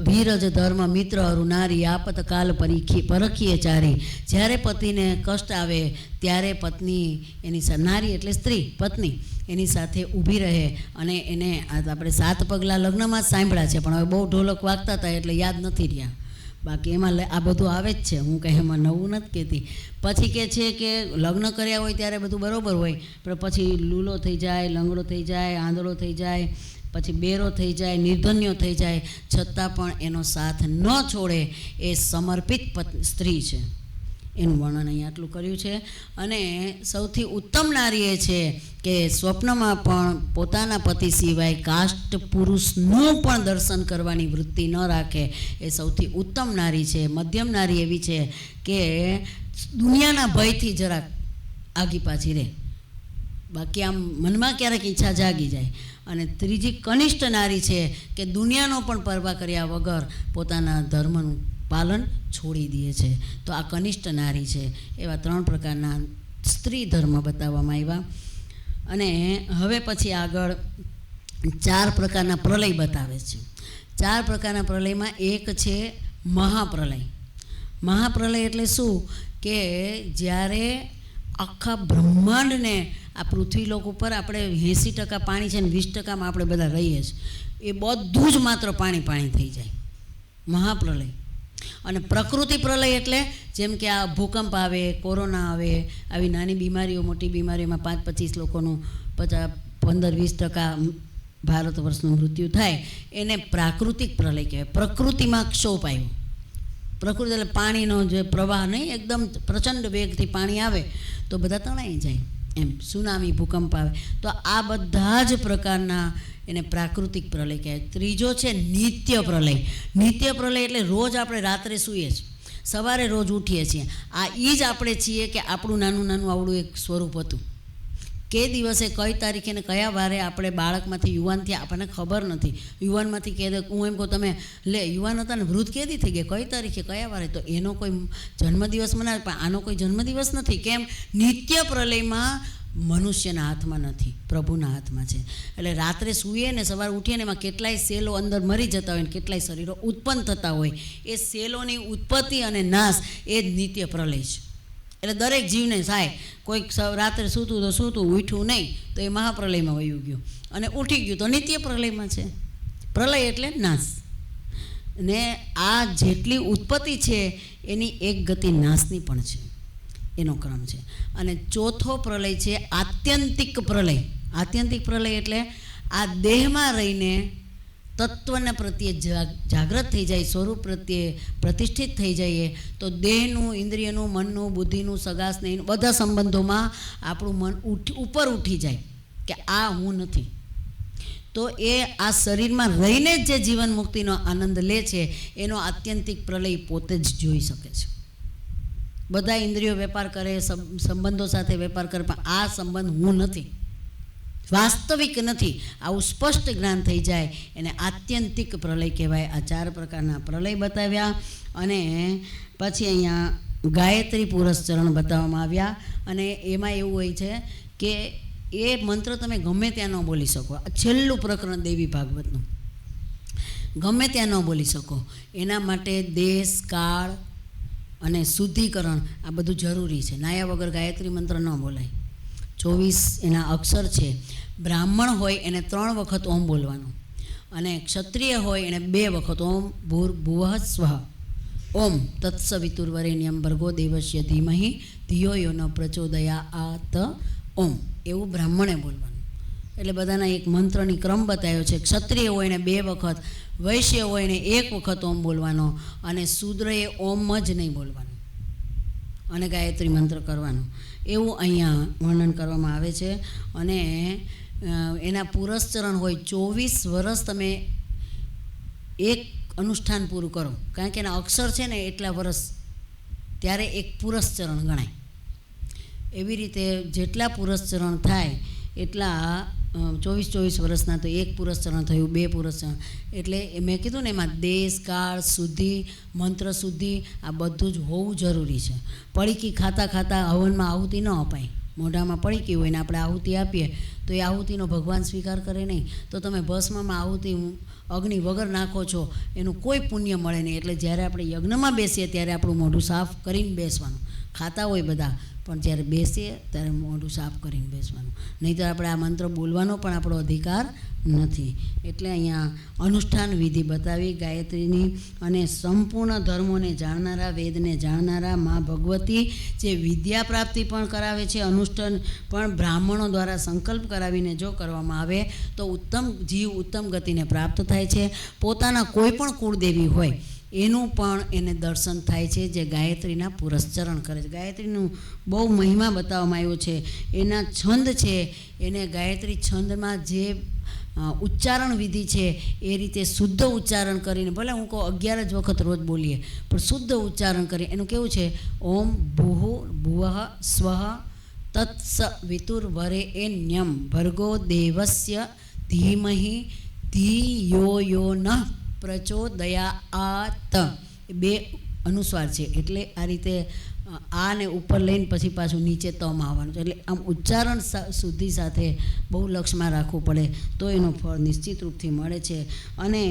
ધીરજ ધર્મ મિત્ર અરુ નારી આપત કાલ પરખીએ ચારી. જ્યારે પતિને કષ્ટ આવે ત્યારે પત્ની એની નારી એટલે સ્ત્રી પત્ની એની સાથે ઊભી રહે. અને એને આપણે 7 પગલાં લગ્નમાં જ સાંભળ્યા છે, પણ હવે બહુ ઢોલક વાગતા હતા એટલે યાદ નથી રહ્યા. બાકી એમાં આ બધું આવે જ છે, હું કંઈ એમાં નવું નથી કહેતી. પછી કે છે કે લગ્ન કર્યા હોય ત્યારે બધું બરાબર હોય, પણ પછી લૂલો થઈ જાય, લંગડો થઈ જાય, આંધળો થઈ જાય, પછી બેરો થઈ જાય, નિર્ધન્યો થઈ જાય, છતાં પણ એનો સાથ ન છોડે એ સમર્પિત સ્ત્રી છે. એનું વર્ણન અહીં આટલું કર્યું છે. અને સૌથી ઉત્તમ નારી એ છે કે સ્વપ્નમાં પણ પોતાના પતિ સિવાય કાષ્ટ પુરુષનું પણ દર્શન કરવાની વૃત્તિ ન રાખે એ સૌથી ઉત્તમ નારી છે. મધ્યમ નારી એવી છે કે દુનિયાના ભયથી જરાક આગી પાછી રહે, બાકી આમ મનમાં ક્યારેક ઈચ્છા જાગી જાય. અને ત્રીજી કનિષ્ઠ નારી છે કે દુનિયાનો પણ પરવા કર્યા વગર પોતાના ધર્મનું પાલન છોડી દે છે. તો આ કનિષ્ઠ નારી છે. એવા 3 પ્રકારના સ્ત્રી ધર્મ બતાવવામાં આવ્યા. અને હવે પછી આગળ 4 પ્રકારના પ્રલય બતાવે છે. 4 પ્રકારના પ્રલયમાં એક છે મહાપ્રલય. મહાપ્રલય એટલે શું કે જ્યારે આખા બ્રહ્માંડને આ પૃથ્વીલોક ઉપર આપણે 80% પાણી છે ને 20%માં આપણે બધા રહીએ છીએ, એ બધું જ માત્ર પાણી થઈ જાય, મહાપ્રલય. અને પ્રકૃતિ પ્રલય એટલે જેમ કે આ ભૂકંપ આવે, કોરોના આવે, આવી નાની બીમારીઓ મોટી બીમારીઓમાં 5-25 લોકોનું 15-20% ભારત વર્ષનું મૃત્યુ થાય, એને પ્રાકૃતિક પ્રલય કહેવાય. પ્રકૃતિમાં ક્ષોભ આવ્યો. પ્રકૃતિ એટલે પાણીનો જે પ્રવાહ નહીં, એકદમ પ્રચંડ વેગથી પાણી આવે તો બધા તણાઈ જાય, એમ સુનામી ભૂકંપ આવે. તો આ બધા જ પ્રકારના એને પ્રાકૃતિક પ્રલય કહેવાય. ત્રીજો છે નિત્ય પ્રલય. નિત્ય પ્રલય એટલે રોજ આપણે રાત્રે સૂઈએ છીએ, સવારે રોજ ઉઠીએ છીએ. આ એ જ આપણે છીએ કે આપણું નાનું આવડું એક સ્વરૂપ હતું. કે દિવસે કઈ તારીખે ને કયા વારે આપણે બાળકમાંથી યુવાનથી આપણને ખબર નથી. યુવાનમાંથી કહે હું એમ કહું તમે લે યુવાન હતા ને વૃદ્ધ કેદી થઈ ગયા, કઈ તારીખે કયા વારે, તો એનો કોઈ જન્મદિવસ મનાવે, પણ આનો કોઈ જન્મદિવસ નથી. કેમ? નિત્ય પ્રલયમાં મનુષ્યના હાથમાં નથી, પ્રભુના હાથમાં છે. એટલે રાત્રે સૂઈએ ને સવારે ઉઠીએ ને એમાં કેટલાય સેલો અંદર મરી જતા હોય ને કેટલાય શરીરો ઉત્પન્ન થતા હોય. એ સેલોની ઉત્પત્તિ અને નાશ એ જ નિત્ય પ્રલય છે. એટલે દરેક જીવને થાય. કોઈક રાત્રે સૂતું તો સૂતું, ઉઠ્યું નહીં તો એ મહાપ્રલયમાં વયું ગયું, અને ઉઠી ગયું તો નિત્ય પ્રલયમાં છે. પ્રલય એટલે નાશ. ને આ જેટલી ઉત્પત્તિ છે એની એક ગતિ નાશની પણ છે, એનો ક્રમ છે. અને ચોથો પ્રલય છે આત્યંતિક પ્રલય. આત્યંતિક પ્રલય એટલે આ દેહમાં રહીને તત્વના પ્રત્યે જાગૃત થઈ જાય, સ્વરૂપ પ્રત્યે પ્રતિષ્ઠિત થઈ જઈએ તો દેહનું, ઇન્દ્રિયનું, મનનું, બુદ્ધિનું, સગા સ્નેહનું બધા સંબંધોમાં આપણું મન ઉપર ઉઠી જાય કે આ હું નથી. તો એ આ શરીરમાં રહીને જ જે જીવન મુક્તિનો આનંદ લે છે એનો આત્યંતિક પ્રલય પોતે જ જોઈ શકે છે. બધા ઇન્દ્રિયો વેપાર કરે, સંબંધો સાથે વેપાર કરે, પણ આ સંબંધ હું નથી, વાસ્તવિક નથી, આવું સ્પષ્ટ જ્ઞાન થઈ જાય એને આત્યંતિક પ્રલય કહેવાય. આ 4 પ્રકારના પ્રલય બતાવ્યા. અને પછી અહીંયા ગાયત્રી પુરસ્ચરણ બતાવવામાં આવ્યા. અને એમાં એવું હોય છે કે એ મંત્ર તમે ગમે ત્યાં ન બોલી શકો. છેલ્લું પ્રકરણ દેવી ભાગવતનું ગમે ત્યાં ન બોલી શકો. એના માટે દેશ, કાળ અને શુદ્ધિકરણ આ બધું જરૂરી છે. નાયા વગર ગાયત્રી મંત્ર ન બોલાય. 24 એના અક્ષર છે. બ્રાહ્મણ હોય એને 3 વખત ઓમ બોલવાનું, અને ક્ષત્રિય હોય એણે 2 વખત ઓમ ભૂર્ભુવઃ સ્વઃ ઓમ તત્સવિતુર્વરેણ્યમ ભર્ગો દેવસ્ય ધીમહિ ધિયો યો ન પ્રચોદયાત ઓમ એવું બ્રાહ્મણે બોલવાનું. એટલે બધાના એક મંત્રની ક્રમ બતાવ્યો છે. ક્ષત્રિય હોય એને 2 વખત, વૈશ્ય હોય એને 1 વખત ઓમ બોલવાનો, અને શૂદ્રએ ઓમ જ નહીં બોલવાનું અને ગાયત્રી મંત્ર કરવાનો, એવું અહીંયા વર્ણન કરવામાં આવે છે. અને એના પુરસ્ચરણ હોય 24 વર્ષ તમે એક અનુષ્ઠાન પૂરું કરો, કારણ કે એના અક્ષર છે ને એટલા વર્ષ, ત્યારે એક પુરસ્ચરણ ગણાય. એવી રીતે જેટલા પુરસ્ચરણ થાય એટલા 24 વર્ષના તો 1 પુરસ્ચરણ થયું, 2 પુરસ્ચરણ. એટલે મેં કીધું ને એમાં દેશ કાળ શુદ્ધિ, મંત્ર શુદ્ધિ આ બધું જ હોવું જરૂરી છે. પડીકી ખાતા ખાતા હવનમાં આહુતિ ન અપાય. મોઢામાં પડીકી હોય ને આપણે આહુતિ આપીએ તો એ આહુતિનો ભગવાન સ્વીકાર કરે નહીં. તો તમે ભસ્મમાં આહુતિ અગ્નિ વગર નાખો છો, એનું કોઈ પુણ્ય મળે નહીં. એટલે જ્યારે આપણે યજ્ઞમાં બેસીએ ત્યારે આપણું મોઢું સાફ કરીને બેસવાનું. ખાતા હોય બધા, પણ જ્યારે બેસીએ ત્યારે મોઢું સાફ કરીને બેસવાનું, નહીં તો આપણે આ મંત્ર બોલવાનો પણ આપણો અધિકાર નથી. એટલે અહીંયા અનુષ્ઠાન વિધિ બતાવી ગાયત્રીની. અને સંપૂર્ણ ધર્મોને જાણનારા, વેદને જાણનારા મા ભગવતી જે વિદ્યા પ્રાપ્તિ પણ કરાવે છે, અનુષ્ઠાન પણ બ્રાહ્મણો દ્વારા સંકલ્પ કરાવીને જો કરવામાં આવે તો ઉત્તમ જીવ ઉત્તમ ગતિને પ્રાપ્ત થાય છે. પોતાના કોઈ પણ કુળદેવી હોય એનું પણ એને દર્શન થાય છે જે ગાયત્રીના પુરસ્ચરણ કરે છે. ગાયત્રીનું બહુ મહિમા બતાવવામાં આવ્યો છે. એના છંદ છે, એને ગાયત્રી છંદમાં જે ઉચ્ચારણ વિધિ છે એ રીતે શુદ્ધ ઉચ્ચારણ કરીને, ભલે હું કહું 11 જ વખત રોજ બોલીએ, પણ શુદ્ધ ઉચ્ચારણ કરી. એનું કેવું છે, ઓમ ભૂર્ભુવઃ સ્વઃ તત્સવિતુર્વરેણ્યમ ભર્ગો દેવસ્ય ધીમહિ ધિયો યો નઃ પ્રચોદયાત. 2 અનુસ્વાર છે, એટલે આ રીતે આ ને ઉપર લઈને પછી પાછું નીચે તમ આવવાનું છે. એટલે આમ ઉચ્ચારણ શુદ્ધિ સાથે બહુ લક્ષમાં રાખવું પડે તો એનો ફળ નિશ્ચિત રૂપથી મળે છે. અને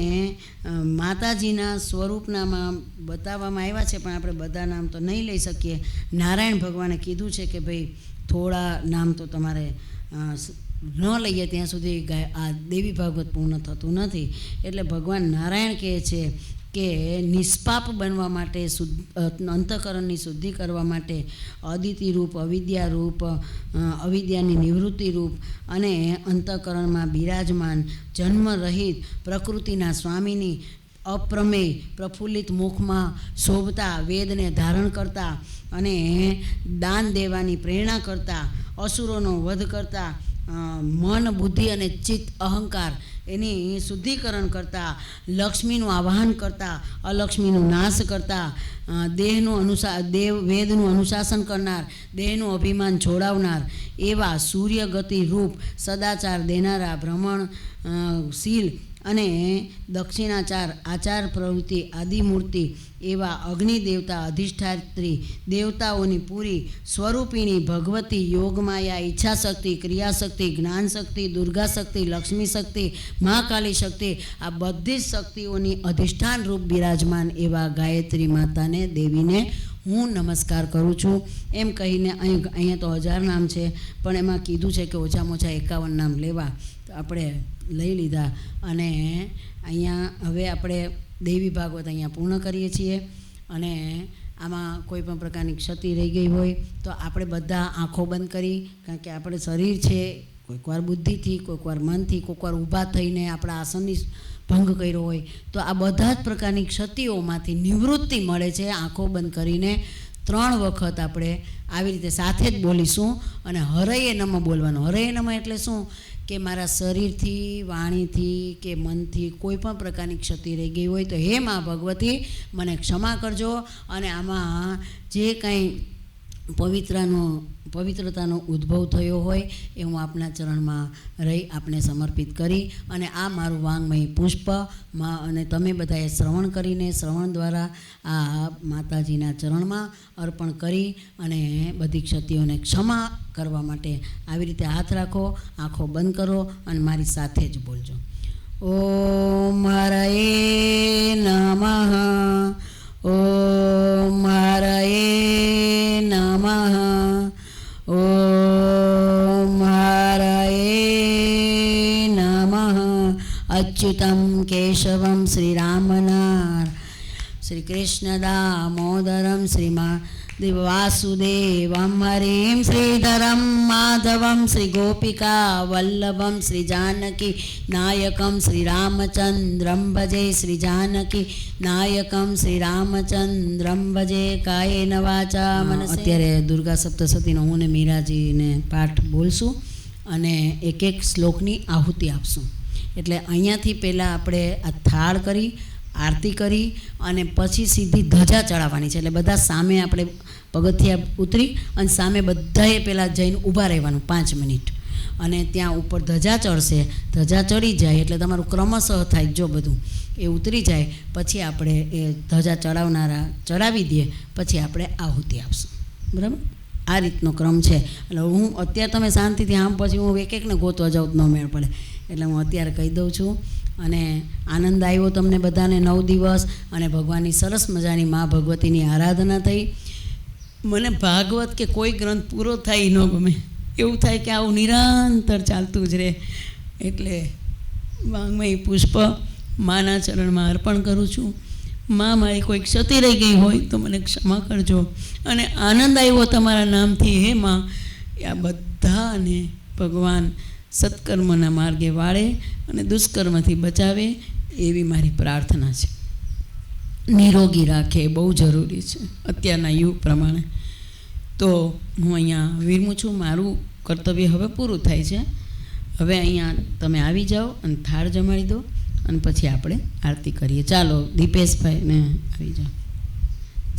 માતાજીના સ્વરૂપનામાં બતાવવામાં આવ્યા છે, પણ આપણે બધા નામ તો નહીં લઈ શકીએ. નારાયણ ભગવાને કીધું છે કે ભાઈ થોડા નામ તો તમારે ન લઈએ ત્યાં સુધી આ દેવી ભાગવત પૂર્ણ થતું નથી. એટલે ભગવાન નારાયણ કહે છે કે નિષ્પાપ બનવા માટે, અંતઃકરણની શુદ્ધિ કરવા માટે અદિતિ રૂપ, અવિદ્યા રૂપ, અવિદ્યાની નિવૃત્તિ રૂપ અને અંતઃકરણમાં બિરાજમાન જન્મરહિત પ્રકૃતિના સ્વામીની અપ્રમેય પ્રફુલ્લિત મુખમાં શોભતા, વેદને ધારણ કરતા અને દાન દેવાની પ્રેરણા કરતા, અસુરોનો વધ કરતા, મન બુદ્ધિ અને ચિત્ત અહંકાર એની શુદ્ધિકરણ કરતા, લક્ષ્મીનું આવાહન કરતા, અલક્ષ્મીનું નાશ કરતા, વેદનું અનુશાસન કરનાર, દેહનું અભિમાન છોડાવનાર એવા સૂર્યગતિ રૂપ, સદાચાર દેનારા, ભ્રમણશીલ અને દક્ષિણાચાર, આચાર પ્રવૃત્તિ, આદિમૂર્તિ એવા અગ્નિ દેવતા, અધિષ્ઠાત્રી દેવતાઓની પૂરી સ્વરૂપિણી ભગવતી, યોગમાયા, ઈચ્છાશક્તિ, ક્રિયાશક્તિ, જ્ઞાનશક્તિ, દુર્ગાશક્તિ, લક્ષ્મી શક્તિ, મહાકાલી શક્તિ, આ બધી જ શક્તિઓની અધિષ્ઠાન રૂપ બિરાજમાન એવા ગાયત્રી માતાને, દેવીને હું નમસ્કાર કરું છું. એમ કહીને અહીંયા તો 1000 નામ છે, પણ એમાં કીધું છે કે ઓછામાં ઓછા 51 નામ લેવા, તો આપણે લઈ લીધા. અને અહીંયા હવે આપણે દેવી ભાગવત અહીંયા પૂર્ણ કરીએ છીએ. અને આમાં કોઈ પણ પ્રકારની ક્ષતિ રહી ગઈ હોય તો આપણે બધા આંખો બંધ કરી, કારણ કે આપણે શરીર છે, કોઈકવાર બુદ્ધિથી, કોઈકવાર મનથી, કોઈકવાર ઊભા થઈને આપણા આસનની ભંગ કર્યો હોય, તો આ બધા જ પ્રકારની ક્ષતિઓમાંથી નિવૃત્તિ મળે છે આંખો બંધ કરીને. 3 વખત આપણે આવી રીતે સાથે જ બોલીશું. અને હરયે નમઃ બોલવાનું. હરયે નમઃ એટલે શું કે મારા શરીરથી, વાણીથી કે મનથી કોઈ પણ પ્રકારની ક્ષતિ રહી ગઈ હોય તો હે મા ભગવતી મને ક્ષમા કરજો. અને આમાં જે કંઈ પવિત્રતાનો ઉદ્ભવ થયો હોય એ હું આપના ચરણમાં રહી આપને સમર્પિત કરી, અને આ મારું વાંગમય પુષ્પ અને તમે બધાએ શ્રવણ કરીને, શ્રવણ દ્વારા આ માતાજીના ચરણમાં અર્પણ કરી અને બધી ક્ષતિઓને ક્ષમા કરવા માટે આવી રીતે હાથ રાખો, આંખો બંધ કરો અને મારી સાથે જ બોલજો. ઓમ હરયે નમઃ, ઓમ હરયે નમઃ, ઓમ હરયે નમઃ. અચ્યુતમ શ્રી કૃષ્ણ દામોદરમ શ્રીમા વાસુદેવમ હરિમ શ્રીધરમ માધવમ શ્રી ગોપિકા વલ્લભમ શ્રી જાનકી નાયકમ શ્રી રામચંદ્રમ ભજે શ્રી જાનકી નાયકમ શ્રી રામચંદ્રમ ભજે કાયેન વાચા મનસે. અત્યારે દુર્ગા સપ્તશતીનો હું ને મીરાજીને પાઠ બોલશું અને એક એક શ્લોકની આહુતિ આપશું. એટલે અહીંયાથી પહેલાં આપણે આ થાળ કરી આરતી કરી અને પછી સીધી ધજા ચડાવવાની છે. એટલે બધા સામે આપણે પગથિયા ઉતરી અને સામે બધાએ પહેલાં જઈને ઊભા રહેવાનું 5 મિનિટ અને ત્યાં ઉપર ધજા ચડશે. ધજા ચડી જાય એટલે તમારું ક્રમશઃ થાય, જો બધું એ ઉતરી જાય પછી આપણે એ ધજા ચડાવનારા ચડાવી દઈએ, પછી આપણે આહુતિ આપશું. બરાબર, આ રીતનો ક્રમ છે. એટલે હું અત્યારે તમે શાંતિથી આમ પછી હું એક એકને ગોતવા જાઉં તો ન મેળ પડે, એટલે હું અત્યારે કહી દઉં છું. અને આનંદ આવ્યો તમને બધાને 9 દિવસ અને ભગવાનની સરસ મજાની મા ભગવતીની આરાધના થઈ. મને ભાગવત કે કોઈ ગ્રંથ પૂરો થાય ન ગમે, એવું થાય કે આવું નિરંતર ચાલતું જ રહે. એટલે વાંગમય પુષ્પ માના ચરણમાં અર્પણ કરું છું. માં મારી કોઈ ક્ષતિ રહી ગઈ હોય તો મને ક્ષમા કરજો. અને આનંદ આવ્યો તમારા નામથી હે માં, આ બધાને ભગવાન સત્કર્મના માર્ગે વાળે અને દુષ્કર્મથી બચાવે એવી મારી પ્રાર્થના છે. નિરોગી રાખે એ બહુ જરૂરી છે અત્યારના યુગ પ્રમાણે. તો હું અહીંયા વિરમું છું, મારું કર્તવ્ય હવે પૂરું થાય છે. હવે અહીંયા તમે આવી જાઓ અને થાળ જમાડી દો અને પછી આપણે આરતી કરીએ. ચાલો દીપેશભાઈને આવી જાઓ.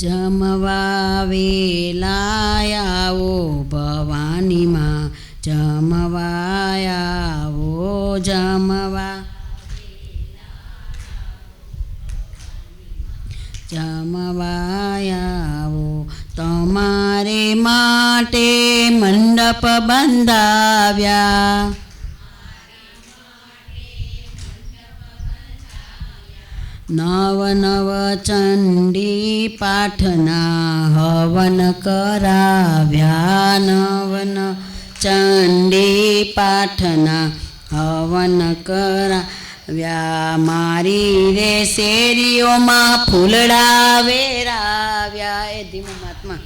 જમવા વેલાયાવો ભવાનીમાં, જમવાયાવો જમવા, જમવાયાવો તમારે માટે મંડપ બંધાવ્યા, નવ નવ ચંડી પાઠના હવન કરાવ્યા, નવ નવ ચંડી પાઠના હવન કરાવ્યા, મારી રે શેરીઓમાં ફૂલડા વેરાવ્યા. એ ધીમો મહાત્મા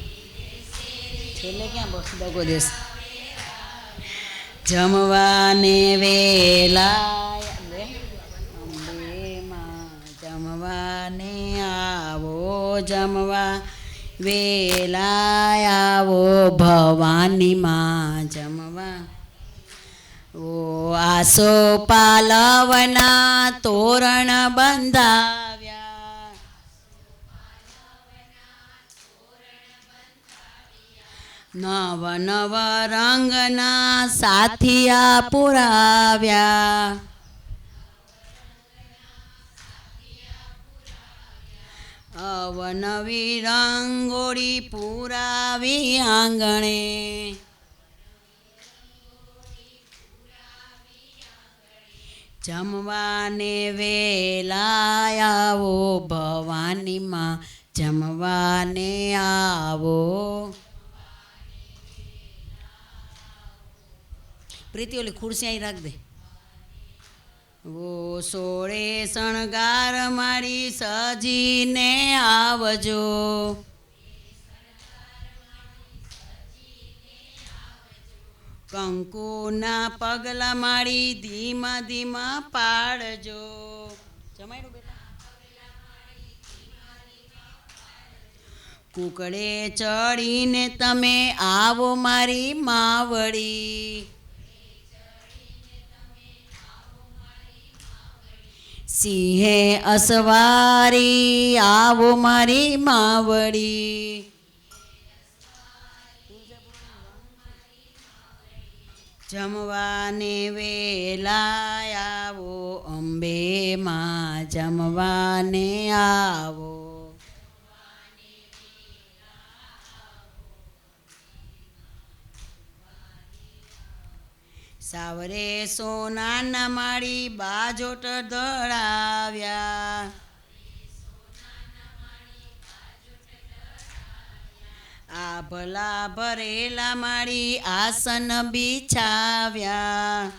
છેલ્લે ક્યાં બસ દગો દેશ. જમવાને વેલા જમવાને આવો, જમવા વેલા આવો ભવાનીમાં, જમવા ઓ આસો પાલવના તોરણ બંધાવ્યા, નવ નવ રંગના સાથિયા પુરાવ્યા, અવનવી રંગોળી પુરાવી આંગણે, જમવાને વેલા આવો ભવાનીમાં, જમવાને આવો. પ્રીતિ ઓલી ખુરશી અહીં રાખ દે. ઓ સોળે શણગાર મારી સજીને આવજો, કંકુના પગલા મારી ધીમા ધીમા પાડજો. જમાડ્યું બેટા? કુકડે ચડીને તમે આવો મારી માવડી, સિંહે અસવારી આવો મારી માવડી, જમવાને વેલા આવો અંબે માં, જમવાને આવો. સાવરે સોનાના માળી બાજોટ દળાવ્યા, આ ભલા ભરેલા માળી આસન બિછાવ્યા,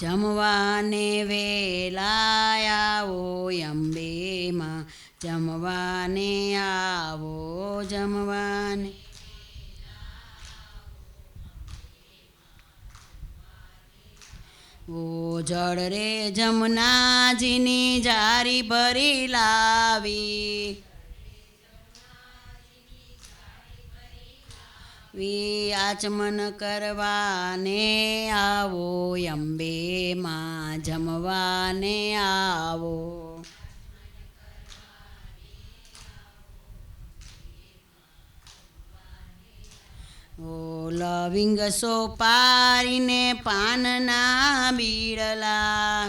જમવાને વેલા આવો અંબે માં, જમવાને આવો જમવાને. ઓ જળ રે જમનાજીની જારી ભરી લાવી, આચમન કરવાને આવો અંબે માં, જમવાને આવો. ઓ લવિંગ સોપારીને પાનના બીડલા,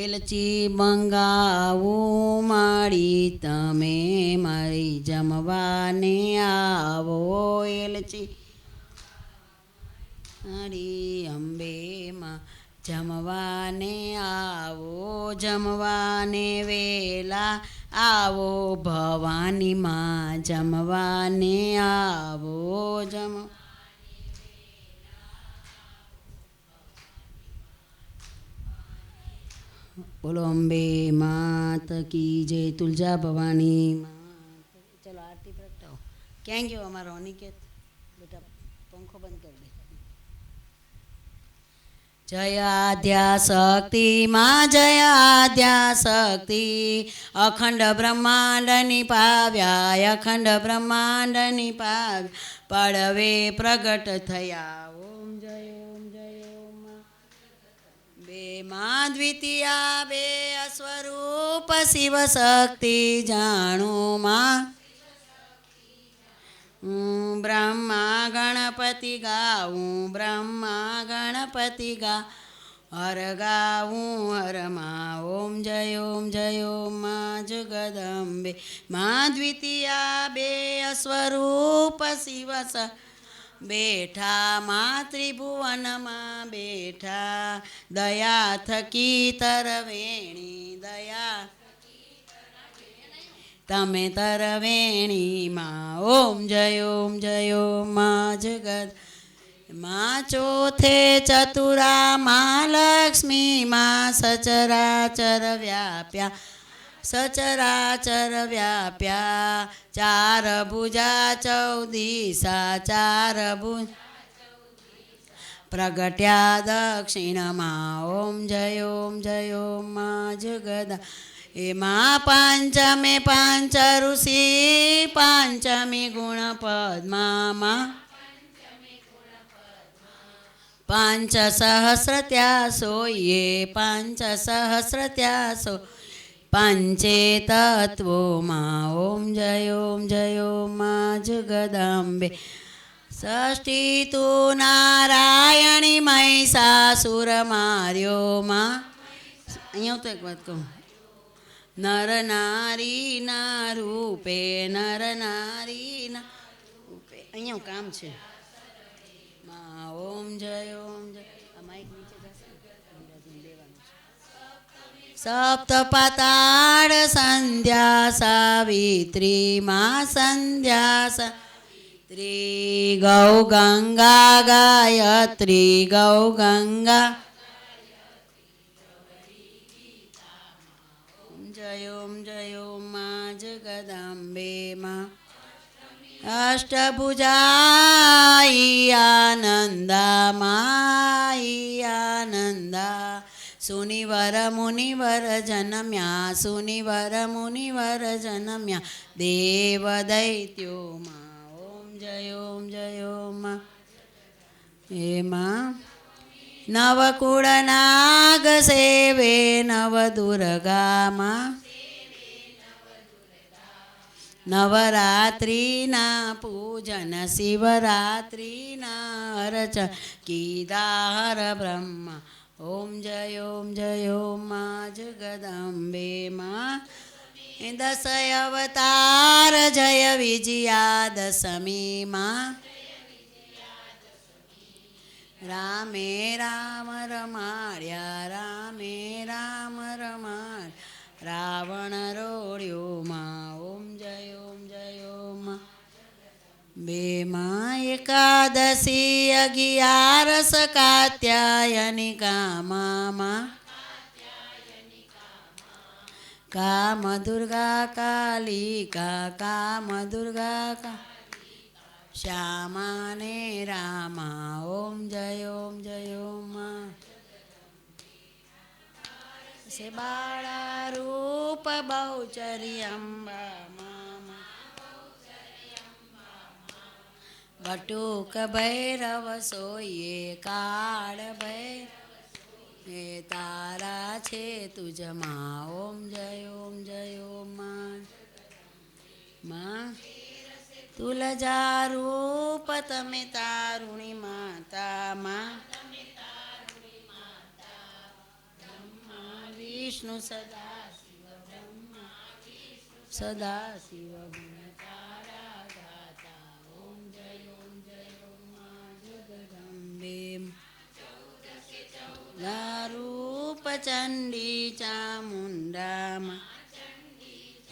એલચી મંગાવું મારી તમે મારી, જમવાને આવો એલચી મારી અંબે માં, જમવાને આવો જમવાને વેલા આવો ભવાની માં, જમવાને આવો બોલો અંબે માત કી જય, તુલજા ભવાની માત. ચલો આરતી પ્રગટાવો. ક્યાં ગયો અમારો અનિકેત? બેટા પંખો બંધ કરી દે. જય આદ્યા શક્તિ માં, જય આદ્યા શક્તિ, અખંડ બ્રહ્માંડની પાવ્યા, અખંડ બ્રહ્માંડની પાવ્યા, પડવે પ્રગટ થયા. ઓમ જય ઓમ જય ઓમ. બે માં દ્વિતીયા બે સ્વરૂપ શિવ શક્તિ જાણું માં, બ્રહ્મા ગણપતિ ગાવું, બ્રહ્મા ગણપતિ ગા, હર ગાવું હરમાં. ઓમ જય ઓમ જય ઓમ માં જગદંબે માં દ્વિતીયા બે સ્વરૂપ શિવ બેઠા માં ત્રિભુવનમાં બેઠા, દયા થકી તરવેણી દયા તમે તરવેણી માં. ઓમ જય ઓમ જય ઓમ માં જગત માં ચોથે ચતુરા માં લક્ષ્મી માં, સચરાચર વ્યાપ્યા સચરાચર વ્યાપ્યા, ચાર ભુજા ચૌદીસા ચાર ભુજ પ્રગટ્યા દક્ષિણમાં. ઓમ જય ઓમ જય ઓમ માં જગદા એમાં પાંચમે પાંચ ઋષિ, પાંચમી ગુણ પદ્મામાં, પાંચ સહસ્ર ત્યાસો એ પાંચ સહસ્ર ત્યાસો, પંચે તત્વોમાં. ઓમ જય ઓમ જય ઓમ માં જગદંબે. ષષ્ઠી તું નારાયણી મહિષાસુર માર્યો માં. અહીંયા તો એક વાત કહું, નર નારીના રૂપે, નર નારીના રૂપે, અહીંયા કામ છે માં. ઓમ જય ઓમ જય. આ માઇક નીચે જશે લેવાનું છે. સપ્ત પાતાળ સંધ્યા સાવિત્રી માં, સંધ્યા સાવિત્રી, ગૌ ગંગા ગાયત્રી, ગૌ ગંગા. જય ઓમ જય ઓમ માં જગદંબે માં. અષ્ટભુજાઈ આનંદા માઈ આનંદા, સુનિવર મુનિવર જનમ્યા, સુનિવર મુનિવર જનમ્યા, દેવ દૈત્યોમાં. ઓમ જય ઓમ જય ઓમ માં. એમાં નવકુળ નાગ સેવે નવ દુર્ગામાં, નવરાત્રિના પૂજન શિવરાત્રિના અર્ચન કીધા હર બ્રહ્મા. ઓમ જય ઓમ જય ઓમ માં જગદંબે માં. દસ અવતાર જય વિજયા દશમી માં, રામે રામ રમાડ્યા, રામે રામ રમાડ, રાવણ રોડ્યો માં. ઓમ જય ઓમ જય ઓમ માં. જગદંબેમાં એકાદશી 11 કાત્યાયનિકામાં કામ દુર્ગા કાલિકા કામ દુર્ગા શ્યામા ને રામા ઓમ જય ઓમ સે બાળા રૂપ બહુચરી અંબા બટુક ભૈરવ સોઈએ કાળ ભૈરવ એ તારા છે તુજમાં ઓમ જય ઓમ માં તુલજા રૂપ તમે તારુણી માતા માં વિષ્ણુ સદા શિવ સદા શિવ તારા ગાતા ઓમ જય માં જગદંબે રૂપ ચંડી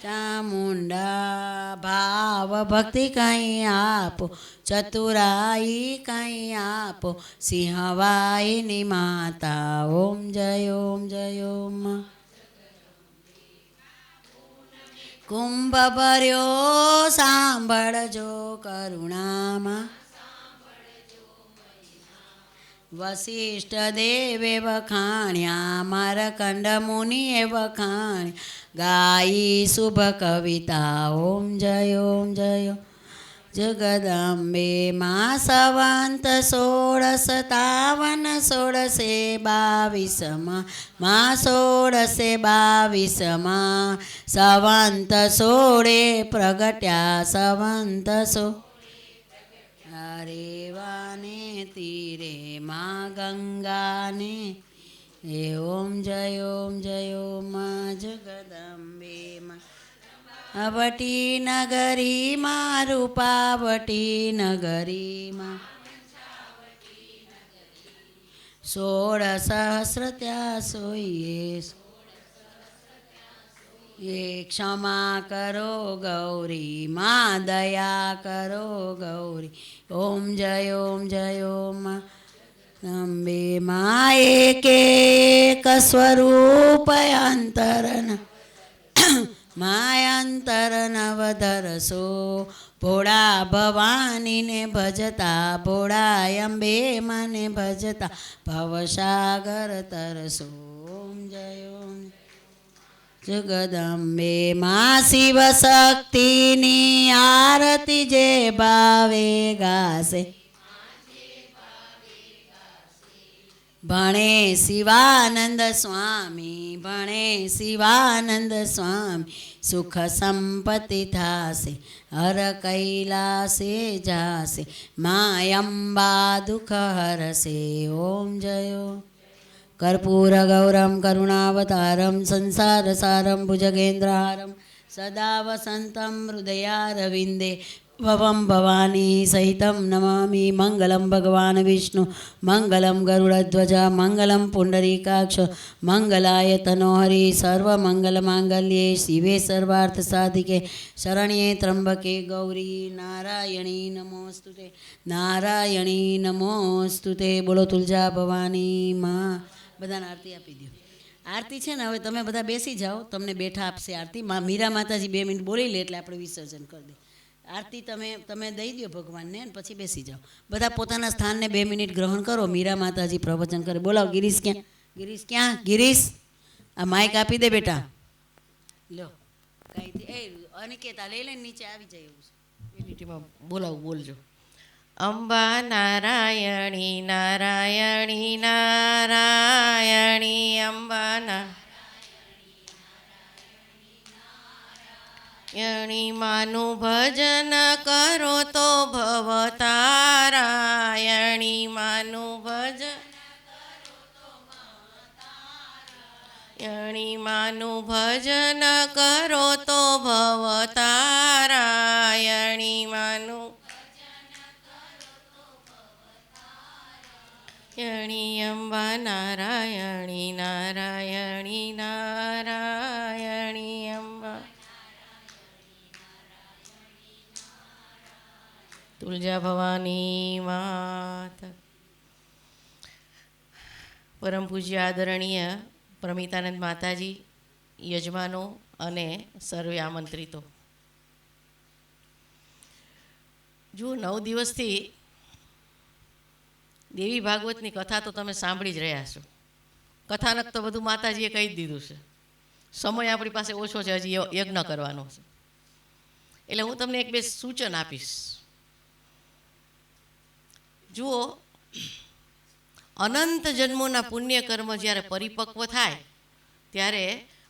ચામુંડા ભાવ ભક્તિ કઈ આપો ચતુરાઈ કઈ આપો સિંહવાઈની માતા ઓમ જય ઓમ કુંભ ભર્યો સાંભળજો કરુણામાં વશિષ્ઠ દેવે વખાણ્યા મારકંડ મુનિએ વખાણ્યા ગાઈ શુભ કવિતા ઓમ જય જગદંબે માં સંવંત 1657 1622 માં 1622 સંવંત 16 પ્રગટ્યા સંવંત 16 રેવાને તીરે માં ગંગાને એ ઓમ જય માં જગદંબે માં અવટી નગરીમાં રૂપાવટી નગરીમાં 16 સહસ્ર ત્યાં સોઈએ એ ક્ષમા કરો ગૌરી માં દયા કરો ગૌરી ઓમ જય માં અંબે માં એક સ્વરૂપ અંતરન માયંતર નવધરસો ભોળા ભવાનીને ભજતા ભોળા અંબે મને ભજતા ભવસાગર તરસો ઓમ જય જગદંબે માં શિવ શક્તિની આરતી જે ભાવે ગાશે ભણે શિવાનંદ સ્વામી સુખ સંપત્તિ થાશે હર કૈલાસે જાશે મા અંબા દુઃખ હરશે ઓમ જય કર્પૂર ગૌરમ કરુણાવતારમ સંસાર સારમ ભુજગેન્દ્રહારમ સદા વસંતમ હૃદયારવિંદે ભવમ ભવાની સહિતમ નમામિ મંગલમ ભગવાન વિષ્ણુ મંગલમ ગરુડધ્વજ મંગલમ પુંડરીકાક્ષ મંગલાય તનોહરિ સર્વમંગલમાંગલ્યે શિવે સર્વાર્થ સાધિકે શરણ્યે ત્રંબકે ગૌરી નારાયણી નમોસ્તુતે બોલો તુલજા ભવાની માં બધાને આરતી આપી દો. આરતી છે ને હવે તમે બધા બેસી જાઓ, તમને બેઠા આપશે આરતી. મીરા માતાજી 2 મિનિટ બોલી લે એટલે આપણે વિસર્જન કરી દઈએ. આરતી તમે દઈ દો ભગવાનને અને પછી બેસી જાઓ. બધા પોતાના સ્થાનને 2 મિનિટ ગ્રહણ કરો. મીરા માતાજી પ્રવચન કરે. બોલાવો ગિરીશ ક્યાં? ગિરીશ આ માઇક આપી દે બેટા. લો કઈ એ અનિકેતા લઈ લઈને નીચે આવી જાય એવું છે. યુનિટીમાં બોલજો. અંબા નારાયણી નારાયણી નારાયણી અંબા નારાયણી માનું ભજન કરો તો ભવતારાયણી માનું ભજન માનું ભજન કરો તો ભવતારાયણી માનું અંબા નારાયણી નારાયણી નારાયણી અંબા તુલજા ભવાની માત. પરમ પૂજ્ય આદરણીય પ્રમિતાનંદ માતાજી, યજમાનો અને સર્વે આમંત્રિતો, જુઓ 9 દિવસથી દેવી ભાગવતની કથા તો તમે સાંભળી જ રહ્યા છો. કથાનક તો બધું માતાજીએ કહી જ દીધું છે. સમય આપણી પાસે ઓછો છે, હજી યજ્ઞ કરવાનો છે. એટલે હું તમને 1-2 સૂચન આપીશ. જુઓ, અનંત જન્મોના પુણ્ય કર્મ જ્યારે પરિપક્વ થાય ત્યારે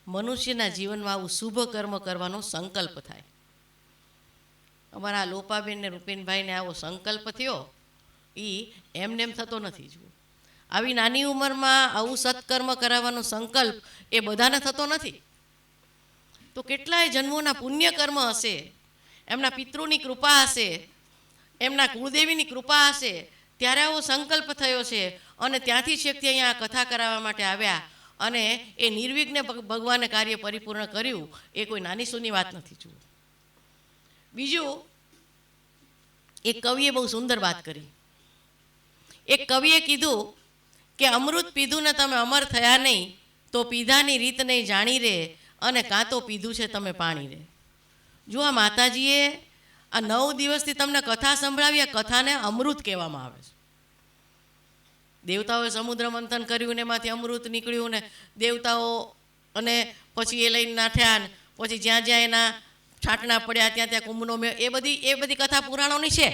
મનુષ્યના જીવનમાં આવું શુભ કર્મ કરવાનો સંકલ્પ થાય. અમારા લોપાબેન ને રૂપેનભાઈને આવો સંકલ્પ થયો, એ એમને એમ થતો નથી. જુઓ, આવી નાની ઉંમરમાં આવું સત્કર્મ કરાવવાનો સંકલ્પ એ બધાને થતો નથી. તો કેટલાય જન્મોના પુણ્ય કર્મ હશે, એમના પિતૃની કૃપા હશે, એમના કુળદેવીની કૃપા હશે, ત્યારે આવો સંકલ્પ થયો છે. અને ત્યાંથી શક્તિ અહીંયા કથા કરાવવા માટે આવ્યા અને એ નિર્વિઘ્ને ભગવાને કાર્ય પરિપૂર્ણ કર્યું. એ કોઈ નાની સૂની વાત નથી. જુઓ, બીજું, એક કવિએ બહુ સુંદર વાત કરી. એક કવિએ કીધું કે અમૃત પીધું ને તમે અમર થયા નહીં, તો પીધાની રીત નહીં જાણી રે, અને કાં તો પીધું છે તમે પાણી રે. જો આ માતાજીએ આ 9 દિવસથી તમને કથા સંભળાવી. આ કથાને અમૃત કહેવામાં આવે છે. દેવતાઓએ સમુદ્ર મંથન કર્યું ને એમાંથી અમૃત નીકળ્યું ને દેવતાઓ અને પછી એ લઈને નાઠ્યા ને પછી જ્યાં જ્યાં એના છાંટણા પડ્યા ત્યાં ત્યાં કુંભનો મેળ, એ બધી કથા પુરાણોની છે.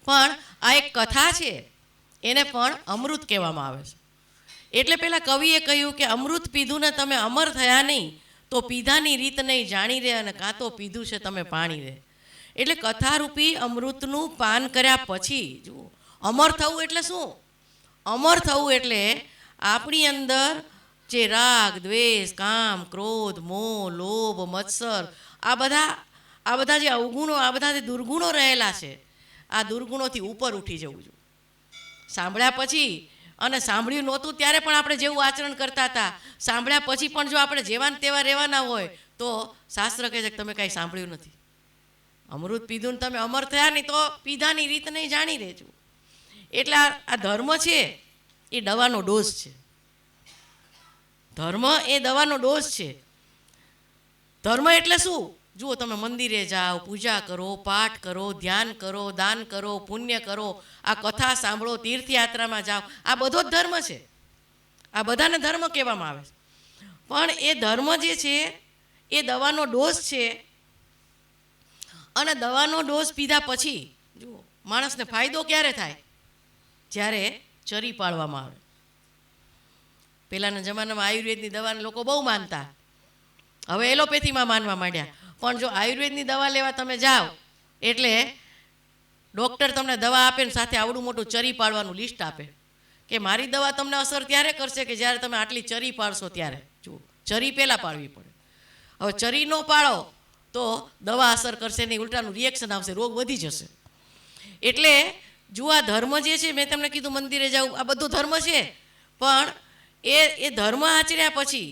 પણ આ એક કથા છે, એને પણ અમૃત કહેવામાં આવે છે. એટલે પેલા કવિએ કહ્યું કે અમૃત પીધું ને તમે અમર થયા નહીં, તો પીધાની રીત નહીં જાણી રે, અને કાં તો પીધું છે તમે પાણી રે. એટલે કથારૂપી અમૃતનું પાન કર્યા પછી, જુઓ, અમર થવું એટલે શું? અમર થવું એટલે આપણી અંદર જે રાગ, દ્વેષ, કામ, ક્રોધ, મોહ, લોભ, મત્સર, આ બધા જે અવગુણો, આ બધા જે દુર્ગુણો રહેલા છે, આ દુર્ગુણોથી ઉપર ઉઠી જવું જોઈએ. સાંભળ્યા પછી, અને સાંભળ્યું નહોતું ત્યારે પણ આપણે જેવું આચરણ કરતા હતા, સાંભળ્યા પછી પણ જો આપણે જેવા ને તેવા રહેવાના હોય તો શાસ્ત્ર કહે છે કે તમે કાંઈ સાંભળ્યું નથી. અમૃત પીધું ને તમે અમર થયા નહીં, તો પીધાની રીત નહીં જાણી રહેજો. એટલે આ ધર્મ છે એ દવાનો ડોઝ છે. ધર્મ એ દવાનો ડોઝ છે. ધર્મ એટલે શું? જુઓ, તમે મંદિરે જાઓ, પૂજા કરો, પાઠ કરો, ધ્યાન કરો, દાન કરો, પુણ્ય કરો, આ કથા સાંભળો, તીર્થયાત્રામાં જાઓ, આ બધો જ ધર્મ છે. આ બધાને ધર્મ કહેવામાં આવે છે. પણ એ ધર્મ જે છે એ દવાનો ડોઝ છે. અને દવાનો ડોઝ પીધા પછી જુઓ, માણસને ફાયદો ક્યારે થાય? જ્યારે ચરી પાડવામાં આવે. પહેલાંના જમાનામાં આયુર્વેદની દવાને લોકો બહુ માનતા, હવે એલોપેથીમાં માનવા માંડ્યા. પણ જો આયુર્વેદની દવા લેવા તમે જાઓ એટલે ડૉક્ટર તમને દવા આપે ને સાથે આવડું મોટું ચરી પાડવાનું લિસ્ટ આપે કે મારી દવા તમને અસર ત્યારે કરશે કે જ્યારે તમે આટલી ચરી પાડશો ત્યારે. જુઓ, ચરી પહેલાં પાડવી પડે. હવે ચરી ન પાડો તો દવા અસર કરશે નહીં, ઉલટાનું રિએક્શન આવશે, રોગ વધી જશે. એટલે જો આ ધર્મ જે છે, મેં તમને કીધું મંદિરે જાઉં, આ બધો ધર્મ છે. પણ એ ધર્મ આચર્યા પછી,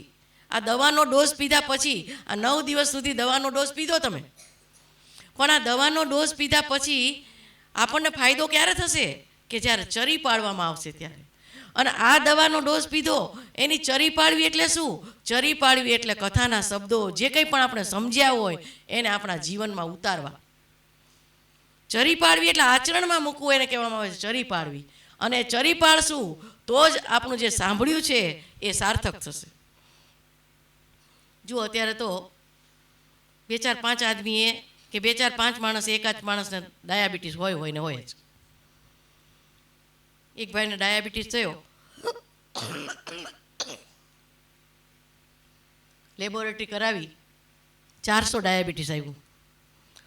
આ દવાનો ડોઝ પીધા પછી, આ 9 દિવસ સુધી દવાનો ડોઝ પીધો તમે, પણ આ દવાનો ડોઝ પીધા પછી આપણને ફાયદો ક્યારે થશે? કે જ્યારે ચરી પાડવામાં આવશે ત્યારે. અને આ દવાનો ડોઝ પીધો, એની ચરી પાડવી એટલે શું? ચરી પાડવી એટલે કથાના શબ્દો જે કંઈ પણ આપણે સમજ્યા હોય એને આપણા જીવનમાં ઉતારવા. ચરી પાડવી એટલે આચરણમાં મૂકવું, એને કહેવામાં આવે છે ચરી પાડવી. અને ચરી પાડશું તો જ આપણું જે સાંભળ્યું છે એ સાર્થક થશે. જુઓ, અત્યારે તો 2-4-5 આદમીએ કે 2-4-5 માણસ, એકાદ માણસને ડાયાબિટીસ હોય ને હોય જ. એક ભાઈને ડાયાબિટીસ થયો, લેબોરેટરી કરાવી, 400 ડાયાબિટીસ આવ્યું.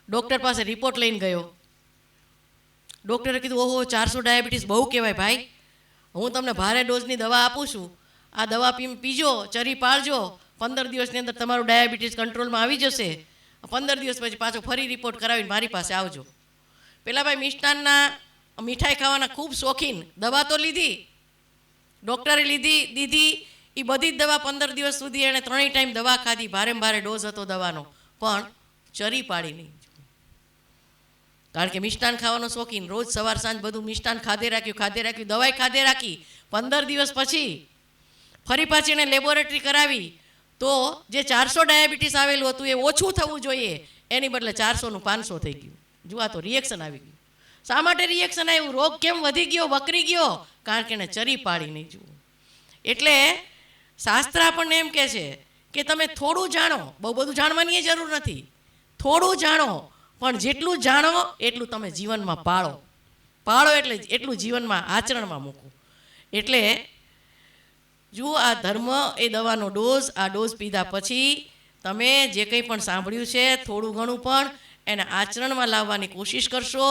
ડૉક્ટર પાસે રિપોર્ટ લઈને ગયો. ડૉક્ટરે કીધું, ઓહો, 400 ડાયાબિટીસ બહુ કહેવાય ભાઈ, હું તમને ભારે ડોઝની દવા આપું છું, આ દવા પીજો, ચરી પાડજો, 15 દિવસની અંદર તમારું ડાયાબિટીસ કંટ્રોલમાં આવી જશે. 15 દિવસ પછી પાછો ફરી રિપોર્ટ કરાવીને મારી પાસે આવજો. પેલા ભાઈ મિષ્ટાનના, મીઠાઈ ખાવાના ખૂબ શોખીન, દવા તો લીધી, ડૉક્ટરે દીધી, એ બધી જ દવા 15 દિવસ સુધી એણે 3 ટાઈમ દવા ખાધી, ભારે ડોઝ હતો દવાનો, પણ ચરી પાડી નહીં. કારણ કે મિષ્ટાન ખાવાનો શોખીન, રોજ સવાર સાંજ બધું મિષ્ટાન ખાધે રાખ્યું, દવાઈ ખાધે રાખી. 15 દિવસ પછી ફરી પાછી એને લેબોરેટરી કરાવી તો જે 400 ડાયાબિટીસ આવેલું હતું એ ઓછું થવું જોઈએ, એની બદલે 400નું 500 થઈ ગયું. જુઓ તો રિએક્શન આવી ગયું. શા માટે રિએક્શન આવ્યું? રોગ કેમ વધી ગયો, વકરી ગયો? કારણ કે એને ચરી પાડી નહીં. જુઓ, એટલે શાસ્ત્ર આપણને એમ કહે છે કે તમે થોડું જાણો, બહુ બધું જાણવાની જરૂર નથી, થોડું જાણો, પણ જેટલું જાણો એટલું તમે જીવનમાં પાળો એટલે એટલું જીવનમાં આચરણમાં મૂકો. એટલે જુઓ, આ ધર્મ એ દવાનો ડોઝ, આ ડોઝ પીધા પછી તમે જે કંઈ પણ સાંભળ્યું છે થોડું ઘણું પણ એને આચરણમાં લાવવાની કોશિશ કરશો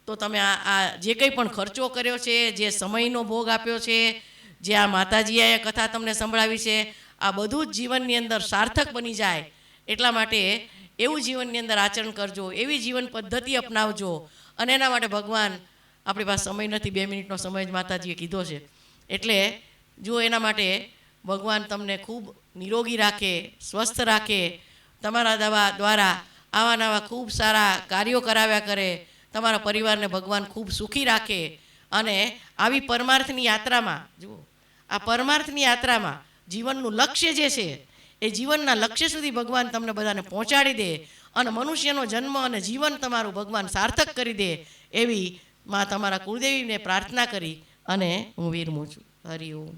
તો તમે આ જે કંઈ પણ ખર્ચો કર્યો છે, જે સમયનો ભોગ આપ્યો છે, જે આ માતાજીએ કથા તમને સંભળાવી છે, આ બધું જ જીવનની અંદર સાર્થક બની જાય. એટલા માટે એવું જીવનની અંદર આચરણ કરજો, એવી જીવન પદ્ધતિ અપનાવજો. અને એના માટે ભગવાન, આપણી પાસે સમય નથી, 2 મિનિટનો સમય જ માતાજીએ કીધો છે, એટલે જો એના માટે ભગવાન તમને ખૂબ નિરોગી રાખે, સ્વસ્થ રાખે, તમારા દ્વારા આવા નવા ખૂબ સારા કાર્યો કરાવ્યા કરે, તમારા પરિવારને ભગવાન ખૂબ સુખી રાખે. અને આવી પરમાર્થની યાત્રામાં, જુઓ, આ પરમાર્થની યાત્રામાં જીવનનું લક્ષ્ય જે છે એ જીવનના લક્ષ્ય સુધી ભગવાન તમને બધાને પહોંચાડી દે અને મનુષ્યનો જન્મ અને જીવન તમારું ભગવાન સાર્થક કરી દે, એવી માં તમારા કુળદેવીને પ્રાર્થના કરી અને હું વિરમું છું. હરિ ઓમ.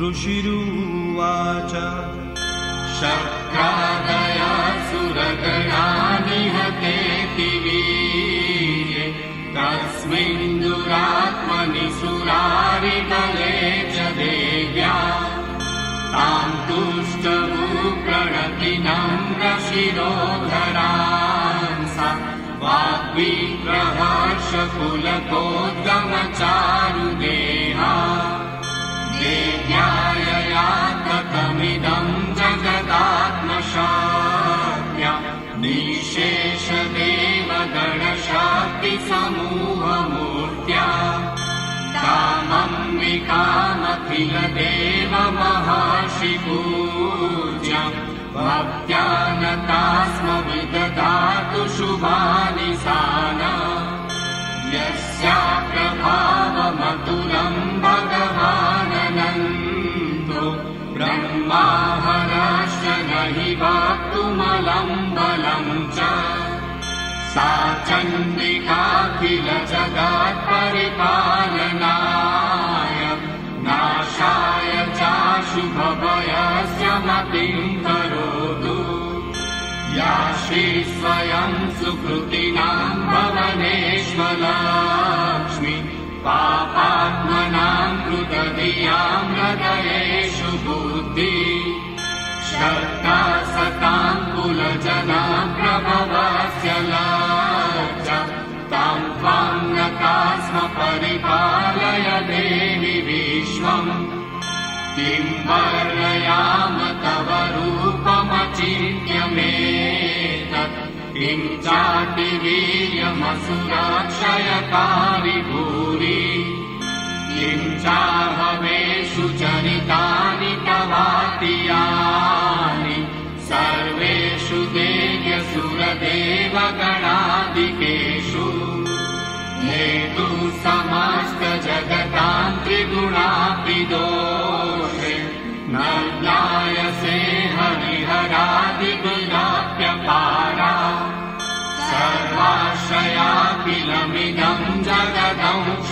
ऋषिरुवाच शक्रादया सुरगणानिहतेति वीर्ये तस्मिन् दुरात्मनि सुरारिबले च देव्या तां तुष्टभू प्रणतिनम्रशिरोधरां सा वाग्विप्रहर्षकुलकोद्गमचारुदेहा देव्यायया कथमिदं जगदात्मशाक्या निशेषदेवगणशक्तिसमूहमूर्त्या कामम्बिकामखिलदेवमहर्षिपूज्यं भक्त्यानतास्मविदधातु शुभानि साना यस्या प्रभावमतुलं भगवाननन्दो ब्रह्माहरश्च नहि वक्तुमलं बलं च सा चण्डिकाखिल जगत्परिपालनाय नाशाय चाशुभभयस्य मतिं करोतु या श्री स्वयं सुकृतिनां भवनेष्वलक्ष्मी पापात्मनां कृतधियां हृदयेषु बुद्धि श्रद्धा सतां कुलजना प्रभवस्य लज्जा तां त्वां नतास्म परिपालय देवि विश्वम् किं वर्णयाम तव रूपमचिन्त्य मेतत् किं चाति वीर्यमसुराक्षयकारि भूरि किं चाहवेषु चरितानि तवातियानि सर्वेषु देव्यसुरदेवगणादिकेषु हेतु समस्त जगतां त्रिगुणापि दोषे न ज्ञायसे हरिहरादिगुणाप्यपारा सर्वाश्रयाखिलमिदं जगदंशभूतं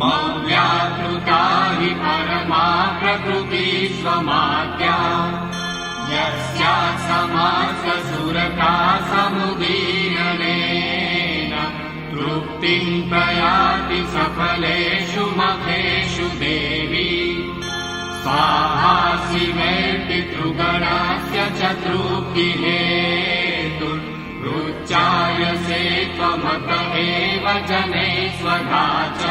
मव्याकृता हि परमा प्रकृति स्वमाद्या यस्या समाससुरता समुदीरनेन तृप्तिं प्रयाति सफलेषु मखेषु देवी स्वाहा शिवेति तृगणस्य च तृप्तिहेतुरुच्चायसे त्वमत एव जने स्वधा च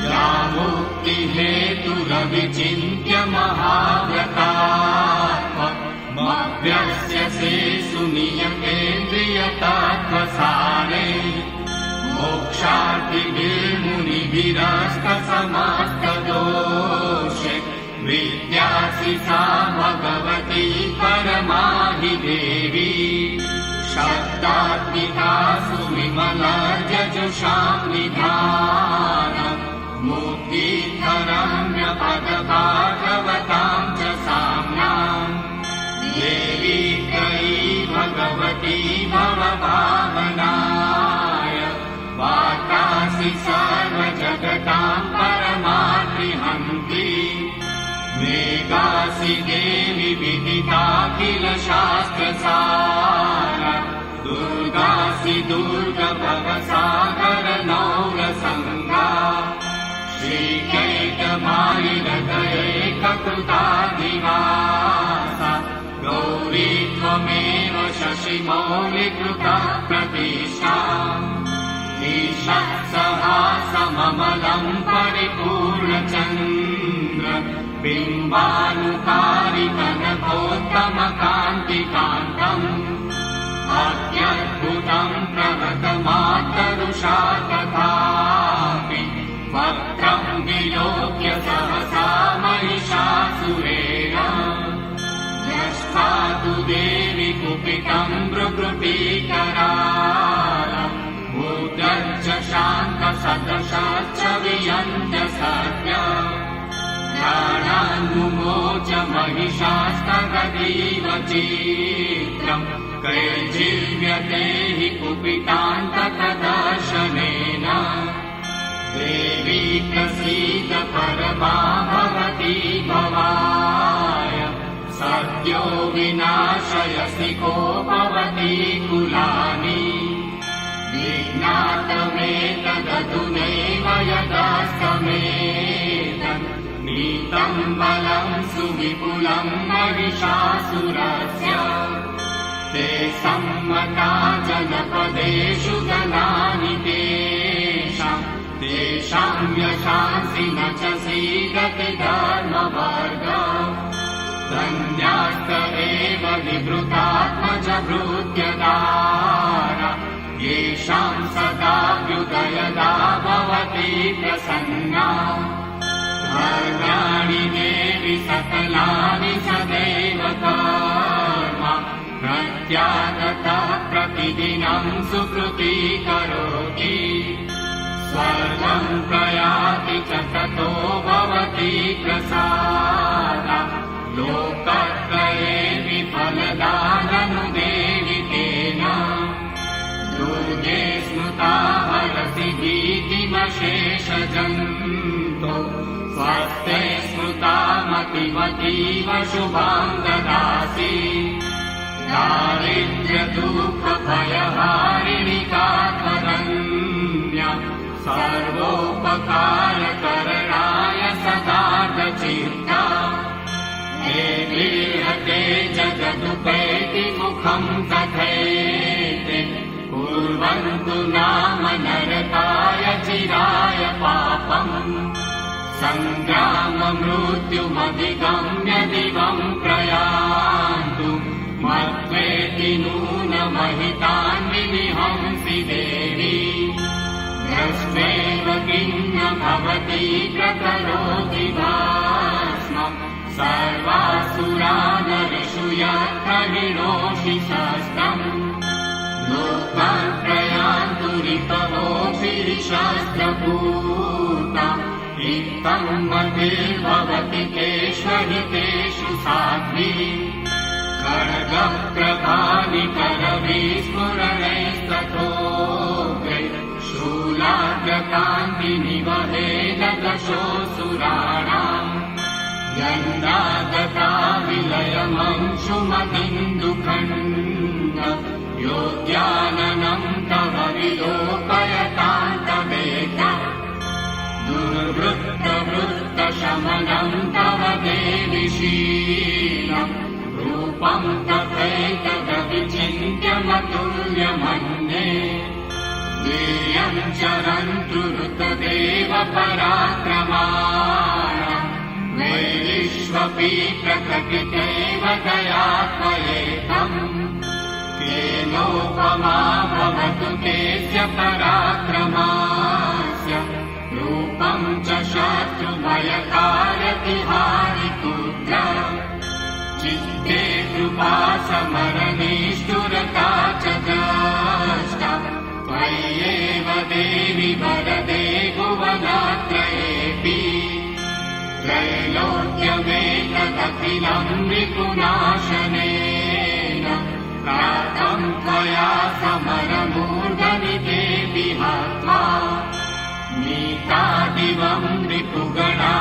या मुक्तिहेतुरविचिन्त्य महाव्रतात्मव्यस्यसे सुनियतेन्द्रियतत्त्वसारे मोक्षार्थिभिर्मुनिभिरस्तसमस्तदोषे विद्यासि सा भगवती परमाहि देवी शब्दात्मिका सुविमलजजुषां निधानम् मुक्तिधरम्यपदभागवतां च साम्नाम् देवी त्रयी भगवती भवभावनाय वातासि सर्वजगतां परमार्तिहन्ति मेघासि देवि विदिताखिल शास्त्रसार दुर्गासि दुर्गभवसागर नौरसङ्गा श्रीकैकभारिरतैककृतादिवासा गौरी त्वमेव शशिमौलिकृता प्रतिष्ठा ईषत्सहासममलं परिपूर्णचन्द्र बिम्बानुकारि कनकोत्तमकान्तिकान्तम् अत्यद्भुतं प्रवतमातरुषा तथापि वक्त्रं विलोक्य सहसा महिषासुरेण दृष्ट्वा तु देवि कुपितं मृगृपीकरालम् मुद्रच्च शान्तसदृशश्च वियन्त्य सद्य प्राणान्मुमोच महिषास्तगतीव चित्रम् कैर्जीव्यते हि कुपितान्तकदर्शनेन देवी प्रसीद परमा भवती भवाय सद्यो विनाशयसि को भवती कुलानि विज्ञातमेतदधुनैव यदस्तमेतन् नीतं बलं सुविपुलं महिषासुरस्य ते सम्मता जनपदेषु गणानि तेषां यशांसि न च सीदति धर्मवर्ग धन्यास्त एव निवृत्तात्मजभृत्यदार येषां सदाभ्युदयदा भवति प्रसन्ना धर्म्याणि देवि सकलानि सदैव कर्म प्रत्यागतः प्रतिदिनं सुकृती करोति स्वर्गं प्रयाति च ततो भवति प्रसादा लोकत्रये विफलदाननुदेवि तेन दुर्गे स्मृता हरसि भीतिमशेषजन्तो स्वस्ते स्मृता मतिमतीव शुभां ददासि दारिद्र्यदुःखभयहारिणि कात्वरन्या सर्वोपकारकरणाय सदार्धचित्ता देवीहते जगदुपैति मुखं तथैते कुर्वन्तु नाम नरकाय चिराय पापम् सङ्ग्राममृत्युमधिगम्य दिवं प्रयान्तु मत्वेति नूनमहितान् विनिहंसि देवी दृष्ट्वैव किं न भवति प्रकरोति भास्मम् सर्वासुरानरिषु यत्र हिरोषि शस्त्रम् लोकान् प्रयान्तु ऋतवोऽपि शस्त्रपूता इत्थं मतिर्भवति तेष्वहितेषु साध्वी खड्गप्रभानि करविस्फुरणैस्तथोग्रे शूलाग्रकान्तिनिवहेन दशोऽसुराणाम् यन्दागता विलयमंशुमतिन्दुखण्ड योद्याननं तव विलोकयतान्तवेक दुर्वृत्तवृत्तशमनं तव देवि शीलम् रूपं तथैतदविचिन्त्यमतुल्यमन्ये वीर्यं चरन्तु ऋतदेव पराक्रमाय वैरिष्वपि प्रकटितैव दयात्मयेकम् केनोपमा भवतु तेस्य पराक्रमास्य रूपं च शत्रुभयकारतिहारिपुत्र चित्ते कृप समरनिष्ठुरता च द्रष्टा त्वय्येव देवि वरदे भुवनात्रयेऽपि त्रैलोक्यमेतदखिलं रिपुनाशनेन प्रातं त्वया समरमूर्धनितेऽपि हत्वा नीता दिवं रिपुगणा